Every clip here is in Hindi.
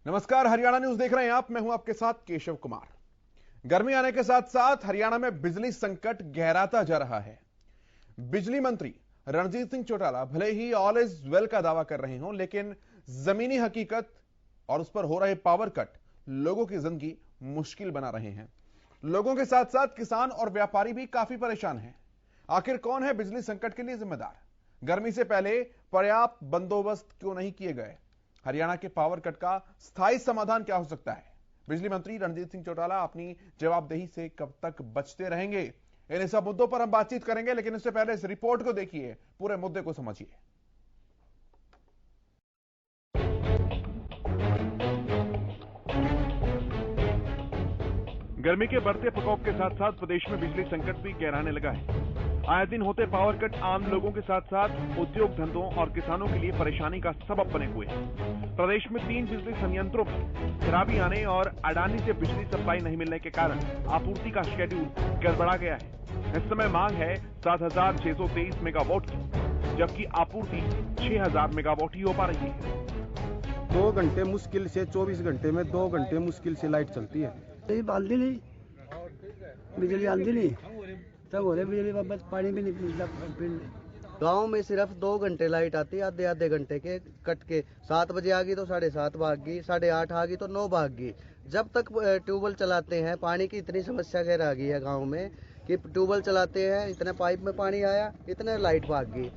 नमस्कार, हरियाणा न्यूज देख रहे हैं आप। मैं हूं आपके साथ केशव कुमार। गर्मी आने के साथ साथ हरियाणा में बिजली संकट गहराता जा रहा है। बिजली मंत्री रणजीत सिंह चौटाला भले ही ऑल इज वेल का दावा कर रहे हों, लेकिन जमीनी हकीकत और उस पर हो रहे पावर कट लोगों की जिंदगी मुश्किल बना रहे हैं। लोगों के साथ साथ किसान और व्यापारी भी काफी परेशान हैं। आखिर कौन है बिजली संकट के लिए जिम्मेदार? गर्मी से पहले पर्याप्त बंदोबस्त क्यों नहीं किए गए? हरियाणा के पावर कट का स्थायी समाधान क्या हो सकता है? बिजली मंत्री रणजीत सिंह चौटाला अपनी जवाबदेही से कब तक बचते रहेंगे? इन सब मुद्दों पर हम बातचीत करेंगे, लेकिन इससे पहले इस रिपोर्ट को देखिए, पूरे मुद्दे को समझिए। गर्मी के बढ़ते प्रकोप के साथ साथ प्रदेश में बिजली संकट भी गहराने लगा है। आए दिन होते पावर कट आम लोगों के साथ साथ उद्योग धंधों और किसानों के लिए परेशानी का सबब बने हुए हैं। प्रदेश में 3 बिजली संयंत्रों में खराबी आने और अडानी से बिजली सप्लाई नहीं मिलने के कारण आपूर्ति का शेड्यूल गड़बड़ा गया है। इस समय मांग है 7,623 मेगावाट की, जबकि आपूर्ति 6,000 मेगावाट ही हो पा रही है। 2 घंटे मुश्किल से 24 घंटे में 2 घंटे मुश्किल से लाइट चलती है। आती नहीं, बिजली आती नहीं, तब हो रहे बिजली बस पानी भी नहीं मिलता। गांव में सिर्फ 2 घंटे लाइट आती है, आधे आधे घंटे के कट के। 7 बजे आ गई तो 7:30 भाग गई, 8:30 आ गई तो 9 भाग गई। जब तक ट्यूबवेल चलाते हैं, पानी की इतनी समस्या गहर आ गई है गांव में कि ट्यूबवेल चलाते हैं, इतने पाइप में पानी आया, इतने लाइट भाग गई।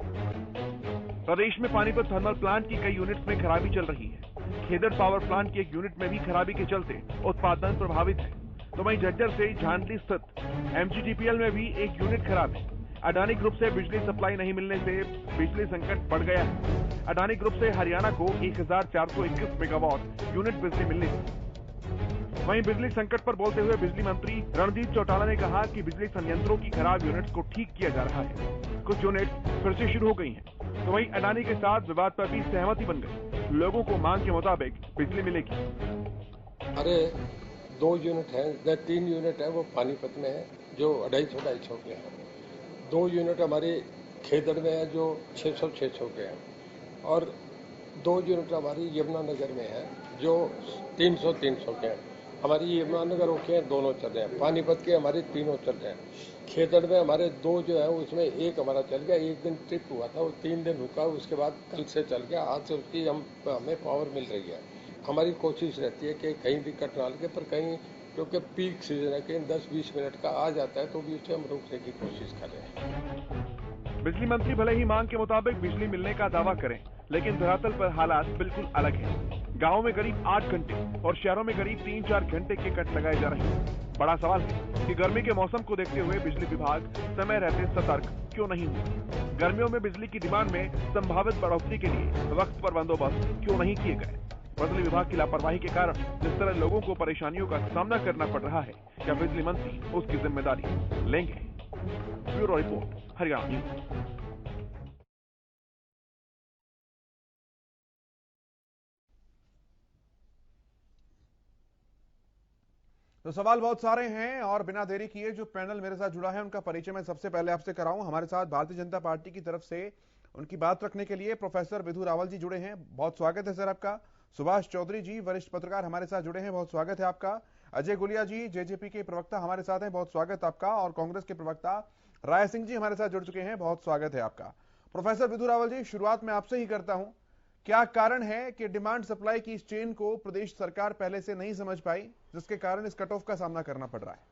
प्रदेश में पानीपत थर्मल प्लांट की कई यूनिट में खराबी चल रही है। खेदड़ पावर प्लांट की एक यूनिट में भी खराबी के चलते उत्पादन प्रभावित है। तो वहीं झज्जर से झांडली स्थित MGTPL में भी एक यूनिट खराब है। अडानी ग्रुप से बिजली सप्लाई नहीं मिलने से बिजली संकट बढ़ गया है। अडानी ग्रुप से हरियाणा को 1,421 मेगावाट यूनिट बिजली मिलनी थी। वहीं बिजली संकट पर बोलते हुए बिजली मंत्री रणजीत चौटाला ने कहा कि बिजली संयंत्रों की खराब यूनिट्स को ठीक किया जा रहा है। कुछ यूनिट फिर से शुरू हो गई हैं। तो वहीं अडानी के साथ विवाद पर भी सहमति बन गई। लोगों को मांग के मुताबिक बिजली मिलेगी। अरे 2 यूनिट है, 3 यूनिट है, वो पानीपत में है जो 250 के हैं। 2 यूनिट हमारे खेदड़ में है जो 600 के हैं, और 2 यूनिट हमारी यमुनानगर में है जो 300 के हैं। हमारी यमुनानगर के हैं, दोनों चल रहे हैं। पानीपत के हमारे तीनों चल रहे हैं। खेदड़ में हमारे 2 जो है उसमें एक हमारा चल गया, 1 दिन ट्रिप हुआ था, वो 3 दिन रुका, उसके बाद कल से चल गया। आज से उसकी हमें पावर मिल रही है। हमारी कोशिश रहती है कि कहीं भी कट ना लगे, पर कहीं क्योंकि पीक सीजन है, कहीं 10-20 मिनट का आ जाता है तो भी उसे हम रोकने की कोशिश कर रहे हैं। बिजली मंत्री भले ही मांग के मुताबिक बिजली मिलने का दावा करें, लेकिन धरातल पर हालात बिल्कुल अलग है। गाँव में करीब 8 घंटे और शहरों में करीब 3-4 घंटे के कट लगाए जा रहे हैं। बड़ा सवाल है कि गर्मी के मौसम को देखते हुए बिजली विभाग समय रहते सतर्क क्यों नहीं हुआ? गर्मियों में बिजली की डिमांड में संभावित बढ़ोतरी के लिए वक्त पर बंदोबस्त क्यों नहीं किए गए? बिजली विभाग की लापरवाही के कारण जिस तरह लोगों को परेशानियों का सामना करना पड़ रहा है, क्या बिजली मंत्री उसकी जिम्मेदारी लेंगे? Bureau report, Haryana news. तो सवाल बहुत सारे हैं और बिना देरी किए जो पैनल मेरे साथ जुड़ा है उनका परिचय मैं सबसे पहले आपसे कराऊं। हमारे साथ भारतीय जनता पार्टी की तरफ से उनकी बात रखने के लिए प्रोफेसर विधु रावल जी जुड़े हैं। बहुत स्वागत है सर आपका। सुभाष चौधरी जी वरिष्ठ पत्रकार हमारे साथ जुड़े हैं, बहुत स्वागत है आपका। अजय गुलिया जी जेजेपी के प्रवक्ता हमारे साथ हैं, बहुत स्वागत आपका। और कांग्रेस के प्रवक्ता राय सिंह जी हमारे साथ जुड़ चुके हैं, बहुत स्वागत है आपका। प्रोफेसर विधु रावल जी, शुरुआत में आपसे ही करता हूं। क्या कारण है कि डिमांड सप्लाई की इस चेन को प्रदेश सरकार पहले से नहीं समझ पाई, जिसके कारण इस कट ऑफ का सामना करना पड़ रहा है?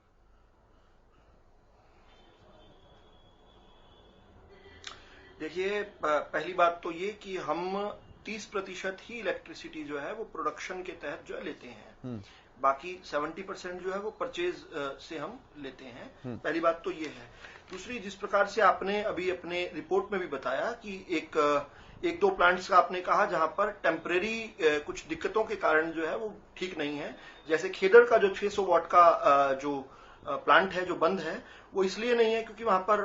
देखिए, पहली बात तो ये कि हम 30% ही इलेक्ट्रिसिटी जो है वो प्रोडक्शन के तहत जो है लेते हैं। बाकी 70% जो है वो परचेज से हम लेते हैं। पहली बात तो ये है। दूसरी, जिस प्रकार से आपने अभी अपने रिपोर्ट में भी बताया कि एक दो प्लांट्स का आपने कहा जहां पर टेम्परेरी कुछ दिक्कतों के कारण जो है वो ठीक नहीं है। जैसे खेदड़ का जो 600 वाट का जो प्लांट है जो बंद है, वो इसलिए नहीं है क्योंकि वहां पर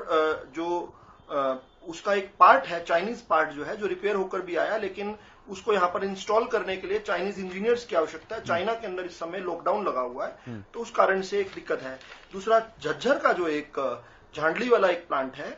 उसका एक पार्ट है, चाइनीज पार्ट जो है, जो रिपेयर होकर भी आया, लेकिन उसको यहाँ पर इंस्टॉल करने के लिए चाइनीज इंजीनियर्स की आवश्यकता है। चाइना के अंदर इस समय लॉकडाउन लगा हुआ है, तो उस कारण से एक दिक्कत है। दूसरा, झज्जर का जो एक झांडली वाला एक प्लांट है,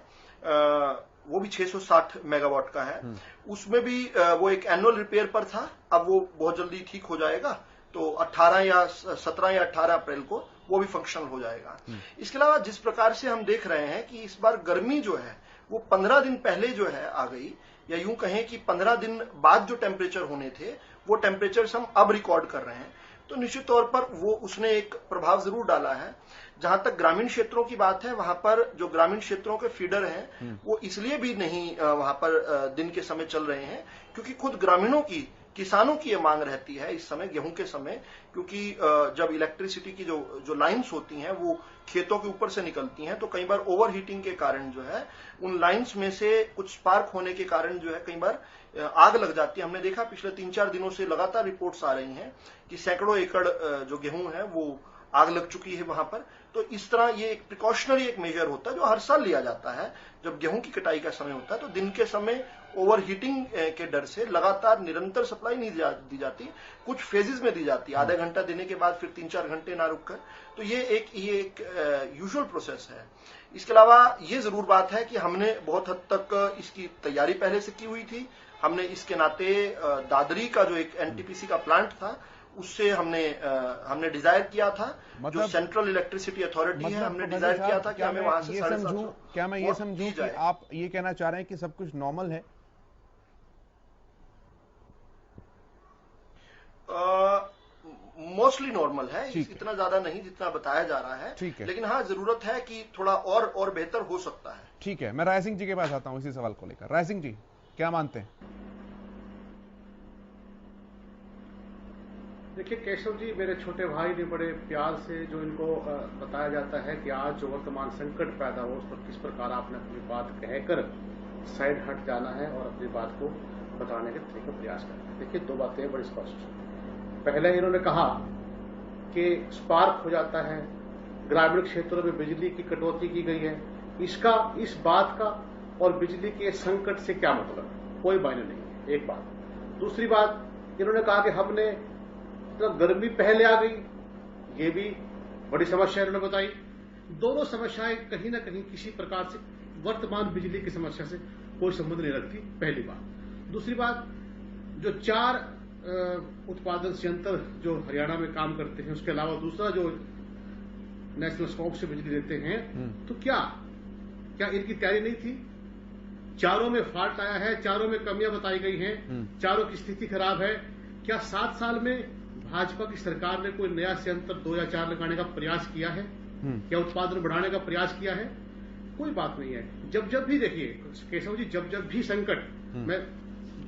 वो भी 660 मेगावाट का है। उसमें भी वो एक एनुअल रिपेयर पर था, अब वो बहुत जल्दी ठीक हो जाएगा, तो 17 या 18 अप्रैल को वो भी फंक्शनल हो जाएगा। इसके अलावा जिस प्रकार से हम देख रहे हैं कि इस बार गर्मी जो है वो 15 दिन पहले जो है आ गई, या यूं कहें कि 15 दिन बाद जो टेम्परेचर होने थे वो टेम्परेचर्स हम अब रिकॉर्ड कर रहे हैं, तो निश्चित तौर पर वो उसने एक प्रभाव जरूर डाला है। जहां तक ग्रामीण क्षेत्रों की बात है, वहां पर जो ग्रामीण क्षेत्रों के फीडर हैं वो इसलिए भी नहीं वहां पर दिन के समय चल रहे हैं क्योंकि खुद ग्रामीणों की, किसानों की ये मांग रहती है इस समय, गेहूं के समय, क्योंकि जब इलेक्ट्रिसिटी की जो लाइंस होती हैं वो खेतों के ऊपर से निकलती हैं, तो कई बार ओवर हीटिंग के कारण जो है उन लाइंस में से कुछ स्पार्क होने के कारण जो है कई बार आग लग जाती है। हमने देखा पिछले 3-4 दिनों से लगातार रिपोर्ट्स आ रही हैं कि सैकड़ों एकड़ जो गेहूं है वो आग लग चुकी है वहां पर। तो इस तरह ये एक प्रिकॉशनरी एक मेजर होता है जो हर साल लिया जाता है जब गेहूं की कटाई का समय होता है, तो दिन के समय ओवर हीटिंग के डर से लगातार निरंतर सप्लाई नहीं दी जाती, कुछ फेजेस में दी जाती है, आधा घंटा देने के बाद फिर 3-4 घंटे ना रुककर। तो ये एक यूजुअल प्रोसेस है। इसके अलावा ये जरूर बात है कि हमने बहुत हद तक इसकी तैयारी पहले से की हुई थी। हमने इसके नाते दादरी का जो एक एनटीपीसी का प्लांट था उससे हमने डिजायर किया था, जो सेंट्रल इलेक्ट्रिसिटी अथॉरिटी है, हमने डिजायर किया था कि हमें वहां से 750। क्या मैं ये समझूं कि आप ये कहना चाह रहे हैं कि सब कुछ नॉर्मल है? मोस्टली नॉर्मल है, इतना ज्यादा नहीं जितना बताया जा रहा है, लेकिन हाँ जरूरत है कि थोड़ा और बेहतर हो सकता है। ठीक है, मैं राय सिंह जी के पास आता हूं इसी सवाल को लेकर। राय सिंह जी क्या मानते हैं? देखिए केशव जी, मेरे छोटे भाई ने बड़े प्यार से जो इनको बताया जाता है कि आज जो वर्तमान संकट पैदा हो उस पर किस प्रकार आपने अपनी बात कहकर साइड हट जाना है और अपनी बात को बताने के तरीके का प्रयास करना है। देखिए दो बातें बड़ी स्पष्ट। पहले इन्होंने कहा कि स्पार्क हो जाता है, ग्रामीण क्षेत्रों में बिजली की कटौती की गई है, इस बात का और बिजली के संकट से क्या मतलब है? कोई मायने नहीं है, एक बात। दूसरी बात, इन्होंने कहा कि हमने मतलब गर्मी पहले आ गई, ये भी बड़ी समस्या इन्होंने बताई। दोनों समस्याएं कहीं ना कहीं किसी प्रकार से वर्तमान बिजली की समस्या से कोई संबंध नहीं रखती, पहली बात। दूसरी बात, जो 4 उत्पादन संयंत्र जो हरियाणा में काम करते हैं, उसके अलावा दूसरा जो नेशनल स्कोप से बिजली देते हैं, तो क्या इनकी तैयारी नहीं थी? चारों में फॉल्ट आया है, चारों में कमियां बताई गई हैं, चारों की स्थिति खराब है। क्या 7 साल में भाजपा की सरकार ने कोई नया संयंत्र 2 या 4 लगाने का प्रयास किया है? क्या उत्पादन बढ़ाने का प्रयास किया है? कोई बात नहीं है। जब भी देखिए केशव जी, जब भी संकट, मैं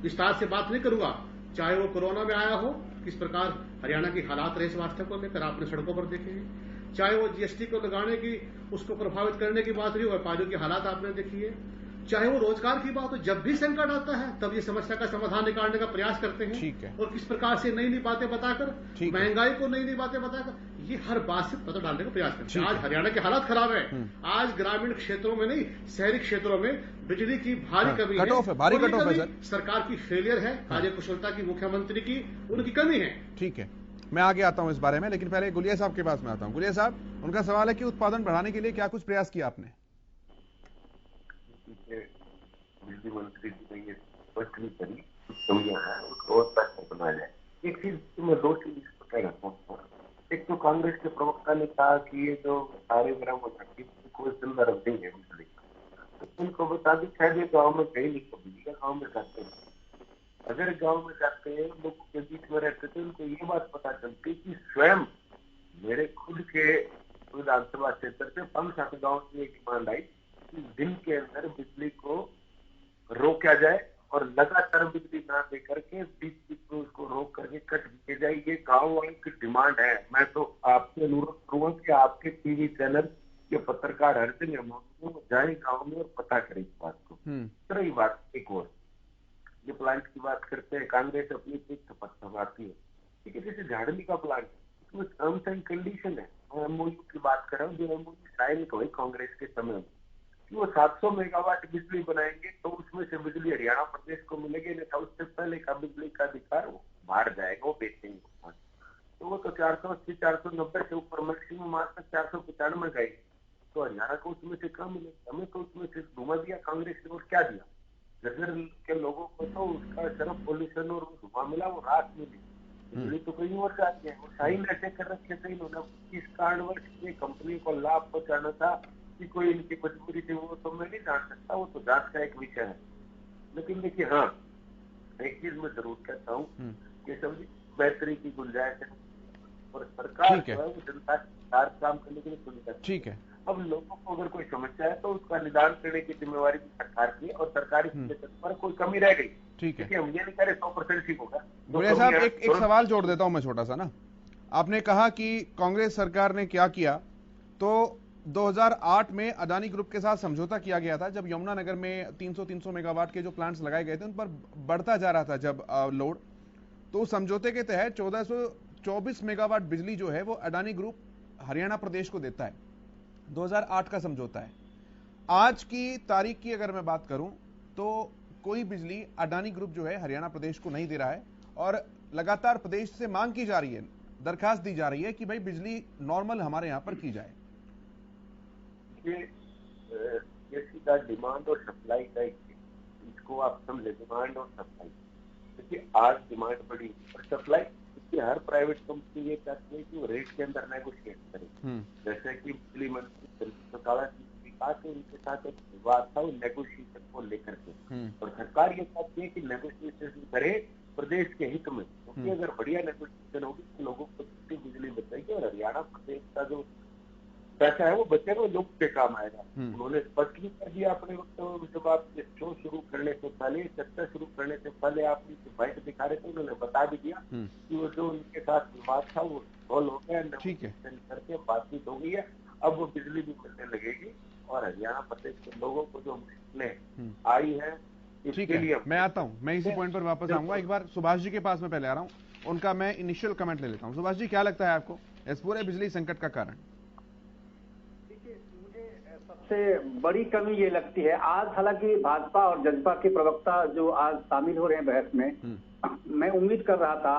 विस्तार से बात नहीं करूंगा, चाहे वो कोरोना में आया हो, किस प्रकार हरियाणा की हालात रहे स्वास्थ्य को लेकर आपने सड़कों पर देखे हैं, चाहे वो जीएसटी को लगाने की, उसको प्रभावित करने की बात रही हो, व्यापारियों की हालात आपने देखी है, चाहे वो रोजगार की बात हो, जब भी संकट आता है तब ये समस्या का समाधान निकालने का प्रयास करते हैं। और किस प्रकार से नई नई बातें बताकर, महंगाई को नई नई बातें बताकर, ये हर बात से पता डालने का प्रयास करते हैं। आज हरियाणा की हालत खराब है, आज ग्रामीण क्षेत्रों में नहीं, शहरी क्षेत्रों में बिजली की भारी कमी है, सरकार की फेलियर है, कार्यकुशलता की, मुख्यमंत्री की, उनकी कमी है। ठीक है, मैं आगे आता हूं इस बारे में, लेकिन पहले गुलिया साहब के पास में आता हूं। गुलिया साहब, उनका सवाल है कि उत्पादन बढ़ाने के लिए क्या कुछ प्रयास किया आपने? बिजली मंत्री जी ने ये स्पष्ट भी करी, कमियां हैं, उसको और बेहतर बनाया जाए। एक चीज मैं 2 चीज कह रहा हूँ। एक तो कांग्रेस के प्रवक्ता ने कहा कि ये जो सारे ग्राम पंचायत कोई संदर्भ नहीं है बिजली का, तो उनको बता दी शायद ये गाँव में कहीं नहीं, बिजली गाँव में जाते हैं, अगर गाँव में जाते हैं लोग के बीच में रहते थे, उनको ये बात पता चलती कि स्वयं मेरे खुद के विधानसभा क्षेत्र से 5-7 गाँव की एक डिमांड आई कि दिन के अंदर बिजली को रोका जाए और लगातार बिजली ना दे करके बीच में उसको रोक करके कट दिए जाए। ये गाँव वालों की डिमांड है। मैं तो आपसे अनुरोध करूंगा कि आपके टीवी चैनल के पत्रकार हर दिन जाए गाँव में और पता करें इस बात को। रही बात एक और, जो प्लांट की बात करते हैं, कांग्रेस अपनी पीठ थपथपाती है, ठीक है, जैसे झाड़ली का प्लांट, उसमें टर्म्स एंड कंडीशन है। मैं एमओयू की बात कर रहा हूँ, जो एमओयू साइन हुई कांग्रेस के समय में, कि वो 700 मेगावाट बिजली बनाएंगे तो उसमें से बिजली हरियाणा प्रदेश को मिलेगी, नहीं था उससे पहले का बिजली का अधिकार वो बाहर जाएगा, वो बेचेंगे। तो वो तो 480-490 से ऊपर मैक्सिमम आज तक 495 गई। तो हरियाणा को उसमें से कम मिले, हमें तो उसमें से धुआं दिया कांग्रेस ने और क्या दिया। नगर के लोगों को तो उसका सिर्फ पॉल्यूशन और धुआं मिला, वो रात मिली, बिजली तो कहीं और जाती है। वो साइन ऐसे कर रखे थे इन्होंने, किस कारणवश ये कंपनी को लाभ पहुंचाना था कि कोई इनकी मजबूरी थी, वो तो मैं नहीं जान सकता, वो तो जांच का एक विषय है। लेकिन देखिए, हाँ एक चीज मैं जरूर कहता हूँ कि सभी बेहतरी की गुंजाइश है और सरकार जो है वो जनता के साथ काम करने के लिए सुनिश्चित है। ठीक है, अब लोगों को अगर कोई समस्या है तो उसका निदान करने की जिम्मेवारी भी सरकार की है और सरकारी पर कोई कमी रह गई। ठीक है, हम ये नहीं कह रहे 100% ठीक होगा। गुड़िया साहब एक सवाल जोड़ देता हूं मैं छोटा सा ना। आपने कहा कि कांग्रेस सरकार ने क्या किया, तो 2008 में अदानी ग्रुप के साथ समझौता किया गया था जब यमुनानगर में 300 मेगावाट के जो प्लांट्स लगाए गए थे उन पर बढ़ता जा रहा था जब लोड, तो समझौते के तहत 1424 मेगावाट बिजली जो है वो अदानी ग्रुप हरियाणा प्रदेश को देता है। 2008 का समझौता है। आज की तारीख की अगर मैं बात करूं तो कोई बिजली अदानी ग्रुप जो है हरियाणा प्रदेश को नहीं दे रहा है और लगातार प्रदेश से मांग की जा रही है, दरखास्त दी जा रही है कि भाई बिजली नॉर्मल हमारे यहां पर की जाए। ये सीधा डिमांड और सप्लाई का इसको आप समझे, डिमांड और सप्लाई। देखिए आज डिमांड बढ़ी और सप्लाई, हर प्राइवेट कंपनी ये चाहती है कि वो रेट के अंदर नेगोशिएट करे। जैसे कि बिजली मंत्री चौटाला जी कहा कि उनके साथ एक विवाद था वो नेगोशिएशन को लेकर के, और सरकार ये चाहती है कि नेगोशिएशन करे प्रदेश के हित में, क्योंकि अगर बढ़िया नेगोशिएशन होगी तो लोगों को बिजली बचेगी और हरियाणा प्रदेश का जो पैसा है वो बचेगा, लोग के काम आएगा। उन्होंने स्पष्ट भी कर दिया अपने वक्त, जब आप शो शुरू करने से पहले, चर्चा शुरू करने से पहले आप बाइट दिखा रहे थे, उन्होंने बता भी दिया कि वो जो उनके साथ विवाद था वो सॉल्व हो गया, करके बातचीत हो गई है, अब वो बिजली भी मिलने लगेगी और हरियाणा प्रदेश के लोगों को जो मुश्किलें आई है। ठीक है, मैं आता हूँ, मैं इसी पॉइंट पर वापस आऊंगा। एक बार सुभाष जी के पास में पहले आ रहा हूँ, उनका मैं इनिशियल कमेंट ले लेता हूँ। सुभाष जी, क्या लगता है आपको इस पूरे बिजली संकट का कारण? सबसे बड़ी कमी ये लगती है, आज हालांकि भाजपा और जनता के प्रवक्ता जो आज शामिल हो रहे हैं बहस में, मैं उम्मीद कर रहा था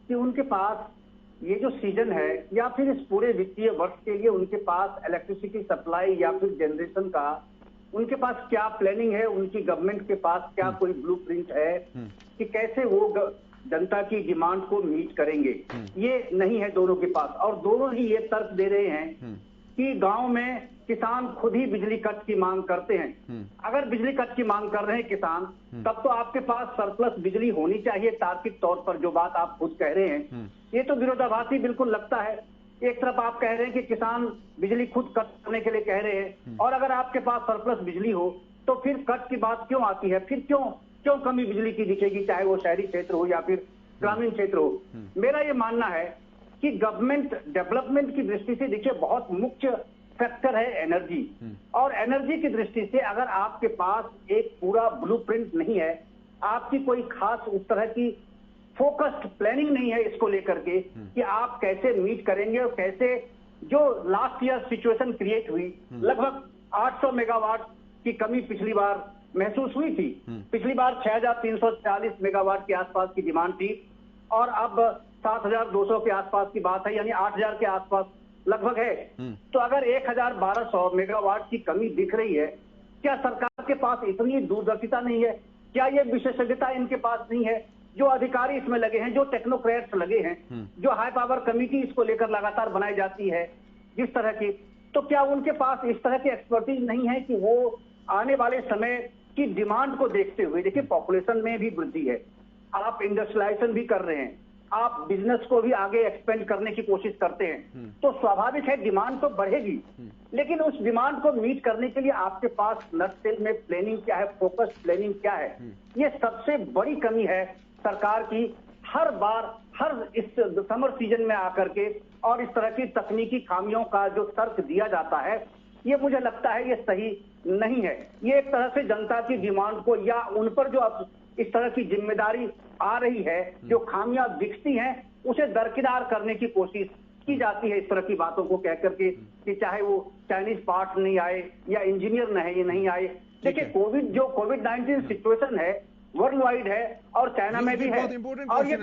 कि उनके पास ये जो सीजन है या फिर इस पूरे वित्तीय वर्ष के लिए उनके पास इलेक्ट्रिसिटी सप्लाई या फिर जनरेशन का उनके पास क्या प्लानिंग है, उनकी गवर्नमेंट के पास क्या कोई ब्लूप्रिंट है कि कैसे वो जनता की डिमांड को मीट करेंगे। ये नहीं है दोनों के पास, और दोनों ही ये तर्क दे रहे हैं कि गांव में किसान खुद ही बिजली कट की मांग करते हैं। अगर बिजली कट की मांग कर रहे हैं किसान, तब तो आपके पास सरप्लस बिजली होनी चाहिए तार्किक तौर पर, जो बात आप खुद कह रहे हैं। ये तो विरोधाभासी बिल्कुल लगता है। एक तरफ आप कह रहे हैं कि किसान बिजली खुद कट करने के लिए कह रहे हैं, और अगर आपके पास सरप्लस बिजली हो तो फिर कट की बात क्यों आती है? फिर क्यों कमी बिजली की दिखेगी, चाहे वो शहरी क्षेत्र हो या फिर ग्रामीण क्षेत्र हो? मेरा ये मानना है कि गवर्नमेंट डेवलपमेंट की दृष्टि से देखिए बहुत मुख्य फैक्टर है एनर्जी, और एनर्जी की दृष्टि से अगर आपके पास एक पूरा ब्लूप्रिंट नहीं है, आपकी कोई खास उस तरह की फोकस्ड प्लानिंग नहीं है इसको लेकर के कि आप कैसे मीट करेंगे, और कैसे जो लास्ट ईयर सिचुएशन क्रिएट हुई, लगभग 800 मेगावाट की कमी पिछली बार महसूस हुई थी। पिछली बार 6340 मेगावाट के आसपास की डिमांड थी और अब 7200 के आसपास की बात है, यानी 8000 के आसपास लगभग है। तो अगर 1200 मेगावाट की कमी दिख रही है, क्या सरकार के पास इतनी दूरदर्शिता नहीं है? क्या ये विशेषज्ञता इनके पास नहीं है? जो अधिकारी इसमें लगे हैं, जो टेक्नोक्रेट्स लगे हैं, जो हाई पावर कमेटी इसको लेकर लगातार बनाई जाती है जिस तरह की, तो क्या उनके पास इस तरह की एक्सपर्टीज नहीं है कि वो आने वाले समय की डिमांड को देखते हुए, देखिए पॉपुलेशन में भी वृद्धि है, आप इंडस्ट्रियलाइजेशन भी कर रहे हैं, आप बिजनेस को भी आगे एक्सपेंड करने की कोशिश करते हैं, तो स्वाभाविक है डिमांड तो बढ़ेगी, लेकिन उस डिमांड को मीट करने के लिए आपके पास नटसेल में प्लानिंग क्या है, फोकस प्लानिंग क्या है? ये सबसे बड़ी कमी है सरकार की। हर बार हर इस समर सीजन में आकर के और इस तरह की तकनीकी खामियों का जो तर्क दिया जाता है, ये मुझे लगता है ये सही नहीं है। ये एक तरह से जनता की डिमांड को या उन पर जो अब इस तरह की जिम्मेदारी आ रही है, जो खामियां दिखती हैं, उसे दरकिनार करने की कोशिश की जाती है इस तरह की बातों को कह करके कि चाहे वो चाइनीज पार्ट नहीं आए या इंजीनियर नहीं आए। देखिए कोविड-19 सिचुएशन है, वर्ल्ड वाइड है और चाइना में भी है, और ये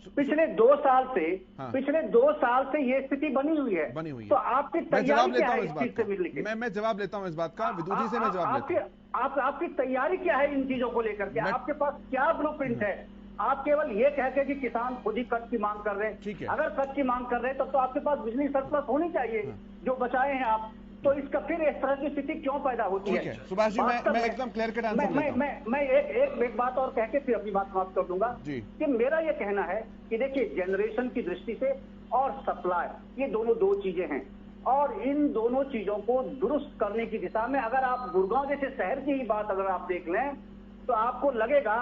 पिछले 2 साल से हाँ। पिछले 2 साल से ये स्थिति बनी हुई है। तो आपकी मैं जवाब तैयारी लेता क्या हूं है इस इस बात चीज से का। मिलने के? मैं जवाब लेता हूं इस बात का, विदुर जी से मैं जवाब लेता हूं। आपकी तैयारी क्या है इन चीजों को लेकर के? आपके पास क्या ब्लूप्रिंट है? आप केवल ये कह के कि किसान खुद ही कट की मांग कर रहे हैं। ठीक है। अगर कट की मांग कर रहे हैं तब तो आपके पास बिजली सरप्लस होनी चाहिए, जो बचाए हैं आप। तो इसका फिर इस तरह की स्थिति क्यों पैदा होती है? सुभाष जी, मैं एकदम क्लियर कट आंसर देता हूं। मैं एक बात और कह के फिर अपनी बात समाप्त कर दूंगा कि मेरा ये कहना है कि देखिए, जनरेशन की दृष्टि से और सप्लाई, ये दोनों 2 चीजें हैं, और इन दोनों चीजों को दुरुस्त करने की दिशा में अगर आप गुड़गांव जैसे शहर की ही बात अगर आप देख लें तो आपको लगेगा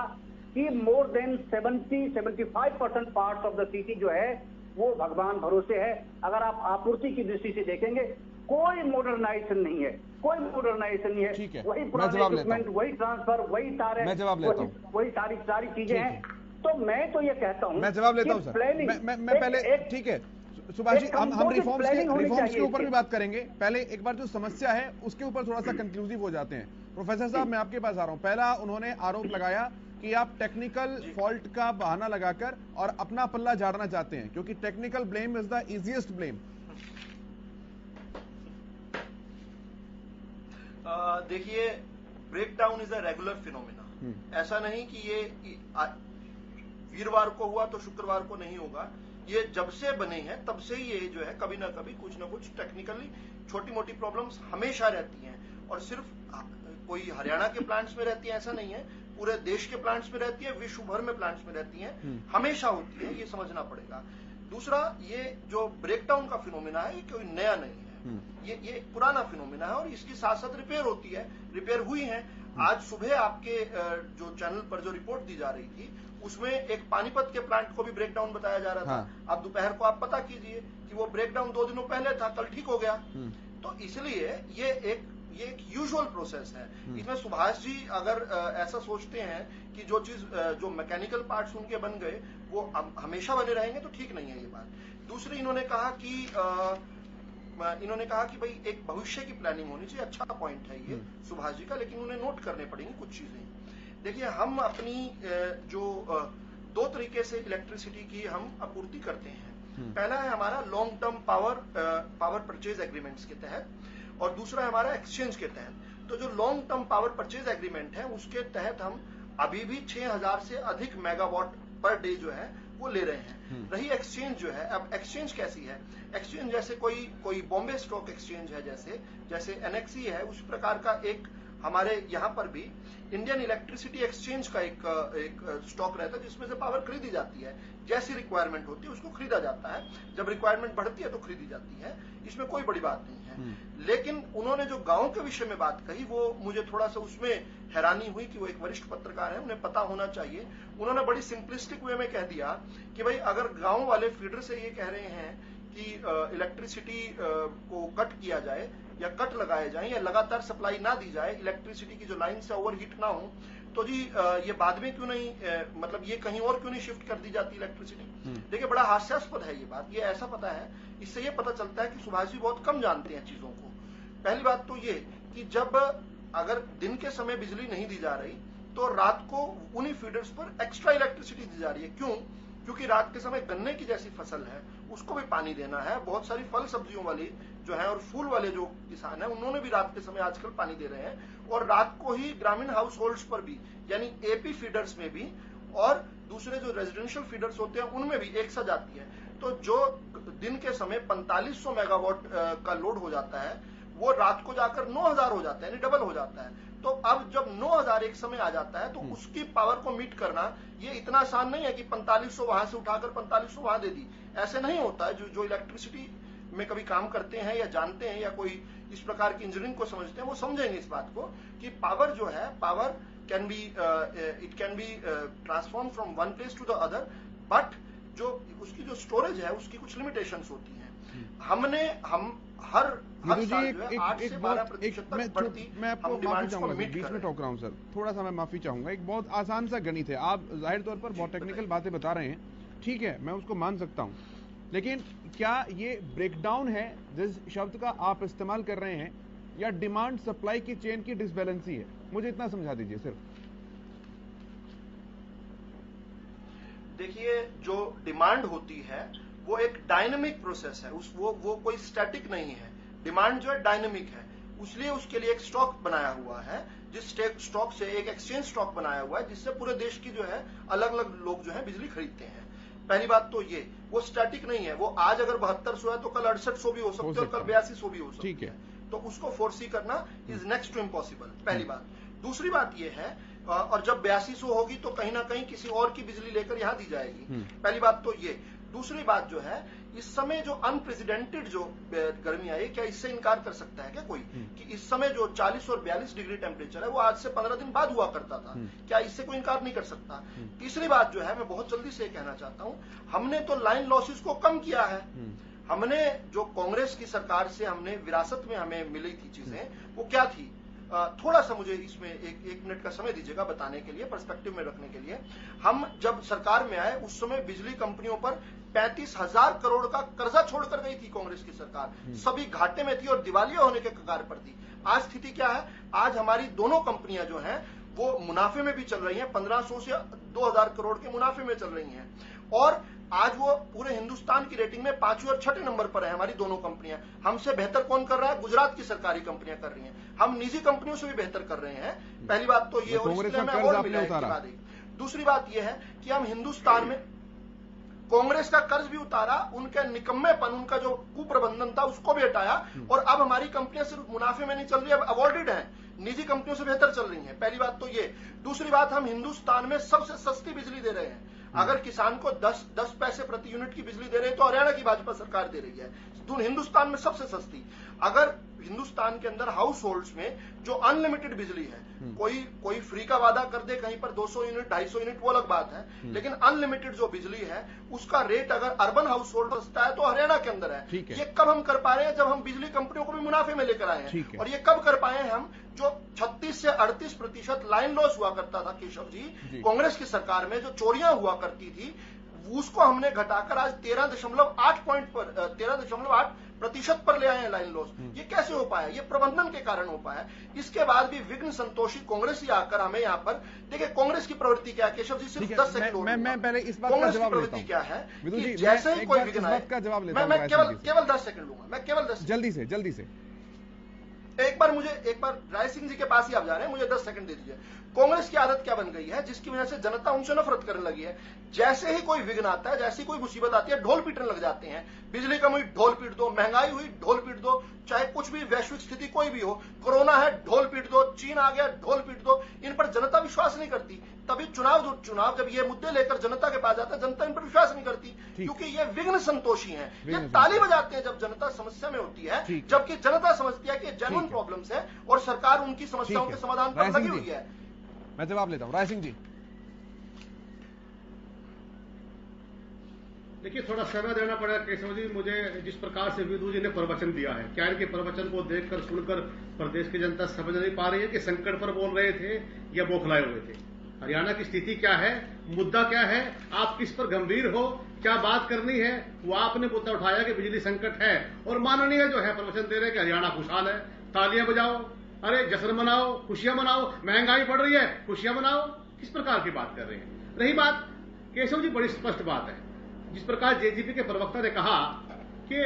कि more than 70-75% parts of the city जो है वो भगवान भरोसे है। अगर आप आपूर्ति की दृष्टि से देखेंगे, कोई मॉडर्नाइजेशन नहीं है, कोई मॉडर्नाइजेशन नहीं है। वही पुराने इक्विपमेंट, वही ट्रांसफर, वही तारें, वही सारी चीजें हैं। तो मैं तो ये कहता हूँ, मैं जवाब लेता हूँ सर। मैं पहले, ठीक है सुभाष जी, हम रिफॉर्म्स के ऊपर भी बात करेंगे। पहले एक बार जो समस्या है उसके ऊपर थोड़ा सा कंक्लूसिव हो जाते हैं। प्रोफेसर साहब, मैं आपके पास आ रहा हूं। पहला उन्होंने आरोप लगाया कि आप टेक्निकल फॉल्ट का बहाना लगाकर और अपना पल्ला झाड़ना चाहते हैं, क्योंकि technical blame is the easiest blame. देखिए, breakdown is a regular phenomena. ऐसा नहीं कि ये वीरवार को हुआ तो शुक्रवार को नहीं होगा। ये जब से बने हैं तब से ये जो है कभी ना कभी कुछ ना कुछ टेक्निकली छोटी मोटी प्रॉब्लम्स हमेशा रहती हैं, और सिर्फ कोई हरियाणा के प्लांट्स में रहती है ऐसा नहीं है, पूरे देश के प्लांट्स में रहती है, विश्व भर में प्लांट्स में रहती हैं, हमेशा होती है, ये समझना पड़ेगा। दूसरा, ये जो ब्रेकडाउन का फिनोमिना है ये कोई नया नहीं है, ये एक पुराना फिनोमिना है, और इसकी साथ साथ रिपेयर होती है, रिपेयर हुई है। आज सुबह आपके जो चैनल पर जो रिपोर्ट दी जा रही थी उसमें एक पानीपत के प्लांट को भी ब्रेकडाउन बताया जा रहा था। अब दोपहर को आप पता कीजिए कि वो ब्रेकडाउन 2 दिनों पहले था, कल ठीक हो गया। तो इसलिए ये एक यूजुअल प्रोसेस है। इसमें सुभाष जी अगर ऐसा सोचते हैं कि जो चीज जो मैकेनिकल पार्ट्स उनके बन गए वो हमेशा बने रहेंगे, तो ठीक नहीं है ये बात। दूसरी, इन्होंने कहा कि भाई एक भविष्य की प्लानिंग होनी चाहिए। अच्छा पॉइंट है ये सुभाष जी का, लेकिन उन्हें नोट करने पड़ेंगी कुछ चीजें। देखिए, हम अपनी जो 2 तरीके से इलेक्ट्रिसिटी की हम आपूर्ति करते हैं। पहला है हमारा long term power purchase agreements के तहत, और दूसरा है हमारा एक्सचेंज के तहत। तो जो long term power purchase agreement है उसके तहत हम अभी भी 6000 से अधिक मेगावाट पर डे जो है वो ले रहे हैं। रही एक्सचेंज जो है, अब एक्सचेंज कैसी है? एक्सचेंज जैसे कोई बॉम्बे स्टॉक एक्सचेंज है, जैसे एनएक्सी है, उस प्रकार का एक हमारे यहाँ पर भी इंडियन इलेक्ट्रिसिटी एक्सचेंज का एक स्टॉक रहता है जिसमें से पावर खरीदी जाती है। जैसी रिक्वायरमेंट होती है उसको खरीदा जाता है, जब रिक्वायरमेंट बढ़ती है तो खरीदी जाती है, इसमें कोई बड़ी बात नहीं है। लेकिन उन्होंने जो गांव के विषय में बात कही वो मुझे थोड़ा सा उसमें हैरानी हुई कि वो एक वरिष्ठ पत्रकार है, उन्हें पता होना चाहिए। उन्होंने बड़ी सिंपलिस्टिक वे में कह दिया कि भाई अगर गांव वाले फीडर से ये कह रहे हैं कि इलेक्ट्रिसिटी को कट किया जाए या कट लगाए जाए या लगातार सप्लाई ना दी जाए, इलेक्ट्रिसिटी की जो लाइन से ओवरहीट ना हो, तो जी ये बाद में क्यों नहीं मतलब ये कहीं और क्यों नहीं शिफ्ट कर दी जाती इलेक्ट्रिसिटी। देखिए, बड़ा हास्यास्पद है ये बात। ये ऐसा पता है, इससे ये पता चलता है कि सुभाष जी बहुत कम जानते हैं चीजों को। पहली बात तो ये कि जब अगर दिन के समय बिजली नहीं दी जा रही तो रात को उन्हीं फीडर्स पर एक्स्ट्रा इलेक्ट्रिसिटी दी जा रही है। क्यों? क्योंकि रात के समय गन्ने की जैसी फसल है उसको भी पानी देना है, बहुत सारी फल सब्जियों वाली जो है और फूल वाले जो किसान है उन्होंने भी रात के समय आजकल पानी दे रहे हैं, और रात को ही ग्रामीण हाउस होल्ड्स पर भी, यानी एपी फीडर्स में भी और दूसरे जो रेजिडेंशियल फीडर्स होते हैं उनमें भी एक साथ जाती है। तो जो दिन के समय 4500 मेगावाट का लोड हो जाता है वो रात को जाकर 9000 हो जाता है, यानी डबल हो जाता है। तो अब जब 9000 एक समय आ जाता है तो उसकी पावर को मीट करना ये इतना आसान नहीं है कि 4500 वहां से उठाकर 4500 वहां दे दी, ऐसे नहीं होता है। जो इलेक्ट्रिसिटी में कभी काम करते हैं या जानते हैं या कोई इस प्रकार की इंजीनियरिंग को समझते हैं वो समझेंगे इस बात को कि पावर जो है, power can be it can be transform from one place to the other, but जो उसकी जो स्टोरेज है उसकी कुछ लिमिटेशंस होती हैं। हम हर साल जो है 8 से 12% तक बढ़ती। मैं आपको माफी चाहूंगा, बीच में टोक रहा हूं सर, थोड़ा सा मैं माफी चाहूंगा। एक बहुत आसान सा गणित है, आप जाहिर तौर पर बहुत टेक्निकल बातें बता रहे हैं, ठीक है, मैं उसको मान सकता हूं, लेकिन क्या ये ब्रेकडाउन है जिस शब्द का आप इस्तेमाल कर रहे हैं, या डिमांड सप्लाई की चेन की डिसबैलेंसी है? मुझे इतना समझा दीजिए सिर्फ। देखिए, जो डिमांड होती है वो एक डायनेमिक प्रोसेस है, वो कोई स्टैटिक नहीं है। डिमांड जो है डायनेमिक है, इसलिए उसके लिए एक स्टॉक बनाया हुआ है, जिस स्टॉक से एक एक्सचेंज स्टॉक बनाया हुआ है, जिससे पूरे देश की जो है अलग अलग लोग जो है बिजली खरीदते हैं। पहली बात तो ये, वो स्टैटिक नहीं है, वो आज अगर 7200 है तो कल 6800 भी हो सकते हैं और कल 8200 भी हो सकते हैं। तो उसको फोर्सी करना इज नेक्स्ट टू इम्पॉसिबल, पहली बात। दूसरी बात ये है, और जब 8200 होगी तो कहीं ना कहीं किसी और की बिजली लेकर यहां दी जाएगी, पहली बात तो ये। दूसरी बात जो है, इस समय जो अनप्रेसिडेंटेड जो गर्मी आई, क्या इससे इनकार कर सकता है क्या कोई कि इस समय जो 40 और 42 डिग्री टेम्परेचर है वो आज से 15 दिन बाद हुआ करता था? क्या इससे कोई इनकार नहीं कर सकता? तीसरी बात जो है, मैं बहुत जल्दी से कहना चाहता हूं, हमने तो लाइन लॉसेस को कम किया है। हमने जो कांग्रेस की सरकार से हमने विरासत में हमें मिली थी चीजें, वो क्या थी? थोड़ा सा मुझे इसमें एक मिनट का समय दीजिएगा बताने के लिए, पर्सपेक्टिव में रखने के लिए। हम जब सरकार में आए उस समय बिजली कंपनियों पर 35,000 करोड़ का कर्जा छोड़कर गई थी कांग्रेस की सरकार, सभी घाटे में थी और दिवालिया होने के कगार पर थी। आज स्थिति क्या है? आज हमारी दोनों कंपनियां जो हैं वो मुनाफे में भी चल रही हैं, 1500 से 2000 करोड़ के मुनाफे में चल रही हैं, और आज वो पूरे हिंदुस्तान की रेटिंग में 5वें और 6ठे नंबर पर है हमारी दोनों कंपनियां। हमसे बेहतर कौन कर रहा है? गुजरात की सरकारी कंपनियां कर रही हैं, हम निजी कंपनियों से भी बेहतर कर रहे हैं। पहली बात तो ये, और इसलिए हमें अवार्ड मिला है। दूसरी बात ये है कि हम हिंदुस्तान में कांग्रेस का कर्ज भी उतारा, उनका निकम्मेपन, उनका जो कुप्रबंधन था उसको भी हटाया, और अब हमारी कंपनियां सिर्फ मुनाफे में नहीं चल रही, अब अवार्डेड है, निजी कंपनियों से बेहतर चल रही हैं। पहली बात तो ये। दूसरी बात, हम हिंदुस्तान में सबसे सस्ती बिजली दे रहे हैं। अगर किसान को 10 पैसे प्रति यूनिट की बिजली दे रहे हैं तो हरियाणा की भाजपा सरकार दे रही है, हिंदुस्तान में सबसे सस्ती। अगर हिंदुस्तान के अंदर हाउस होल्ड्स में जो अनलिमिटेड बिजली है, कोई फ्री का वादा कर दे कहीं पर 200 यूनिट 250 यूनिट, वो अलग बात है, लेकिन अनलिमिटेड जो बिजली है उसका रेट अगर अर्बन हाउस होल्ड सस्ता है तो हरियाणा के अंदर है। ये कब हम कर पा रहे हैं? जब हम बिजली कंपनियों को भी मुनाफे में लेकर आए हैं। और ये कब कर पाए हैं हम? जो 36 से 38% लाइन लॉस हुआ करता था केशव जी कांग्रेस की सरकार में, जो चोरियां हुआ करती थी, उसको हमने घटाकर आज 13.8% पर ले आए हैं लाइन लॉस। ये कैसे हो पाया? ये प्रबंधन के कारण हो पाया। इसके बाद भी विघ्न संतोषी कांग्रेस ही आकर हमें यहाँ पर, देखिए कांग्रेस की प्रवृत्ति क्या है केशव जी, सिर्फ 10 सेकंड मैं पहले इस बात का जवाब लेता हूं। क्या है कि जैसे ही कोई विघ्न आए, मैं केवल 10 सेकंड लूंगा, मैं केवल 10 जल्दी से एक बार राय सिंह जी के पास ही आप जा रहे हैं, मुझे 10 सेकंड दे दीजिए। कांग्रेस की आदत क्या बन गई है जिसकी वजह से जनता उनसे नफरत करने लगी है? जैसे ही कोई विघ्न आता है, जैसे ही कोई मुसीबत आती है, ढोल पीटने लग जाते हैं। बिजली कम हुई, ढोल पीट दो, महंगाई हुई, ढोल पीट दो, चाहे कुछ भी वैश्विक स्थिति कोई भी हो, कोरोना है, ढोल पीट दो, चीन आ गया, ढोल पीट दो। इन पर जनता विश्वास नहीं करती। तभी चुनाव जब ये मुद्दे लेकर जनता के पास जाता है, जनता इन पर विश्वास नहीं करती, क्योंकि ये विघ्न संतोषी हैं। ये ताली बजाते हैं जब जनता समस्या में होती है, जबकि जनता समझती है कि जेन्युइन प्रॉब्लम्स है और सरकार उनकी समस्याओं के समाधान पर लगी हुई है। मैं जवाब लेता हूं, राय सिंह जी। देखिए, थोड़ा समय देना पड़ेगा केशव जी। मुझे जिस प्रकार से विदु जी ने प्रवचन दिया है, क्या इनके प्रवचन को देखकर सुनकर प्रदेश की जनता समझ नहीं पा रही है कि संकट पर बोल रहे थे या बौखलाए हुए थे? हरियाणा की स्थिति क्या है, मुद्दा क्या है, आप किस पर गंभीर हो, क्या बात करनी है, वो आपने मुद्दा उठाया कि बिजली संकट है, और माननीय जो है प्रवचन दे रहे कि हरियाणा खुशहाल है, तालियां बजाओ, अरे जश्न मनाओ, खुशियां मनाओ, महंगाई बढ़ रही है, खुशियां मनाओ। किस प्रकार की बात कर रहे हैं? रही बात केशव जी, बड़ी स्पष्ट बात है। जिस प्रकार जेजीपी के प्रवक्ता ने कहा कि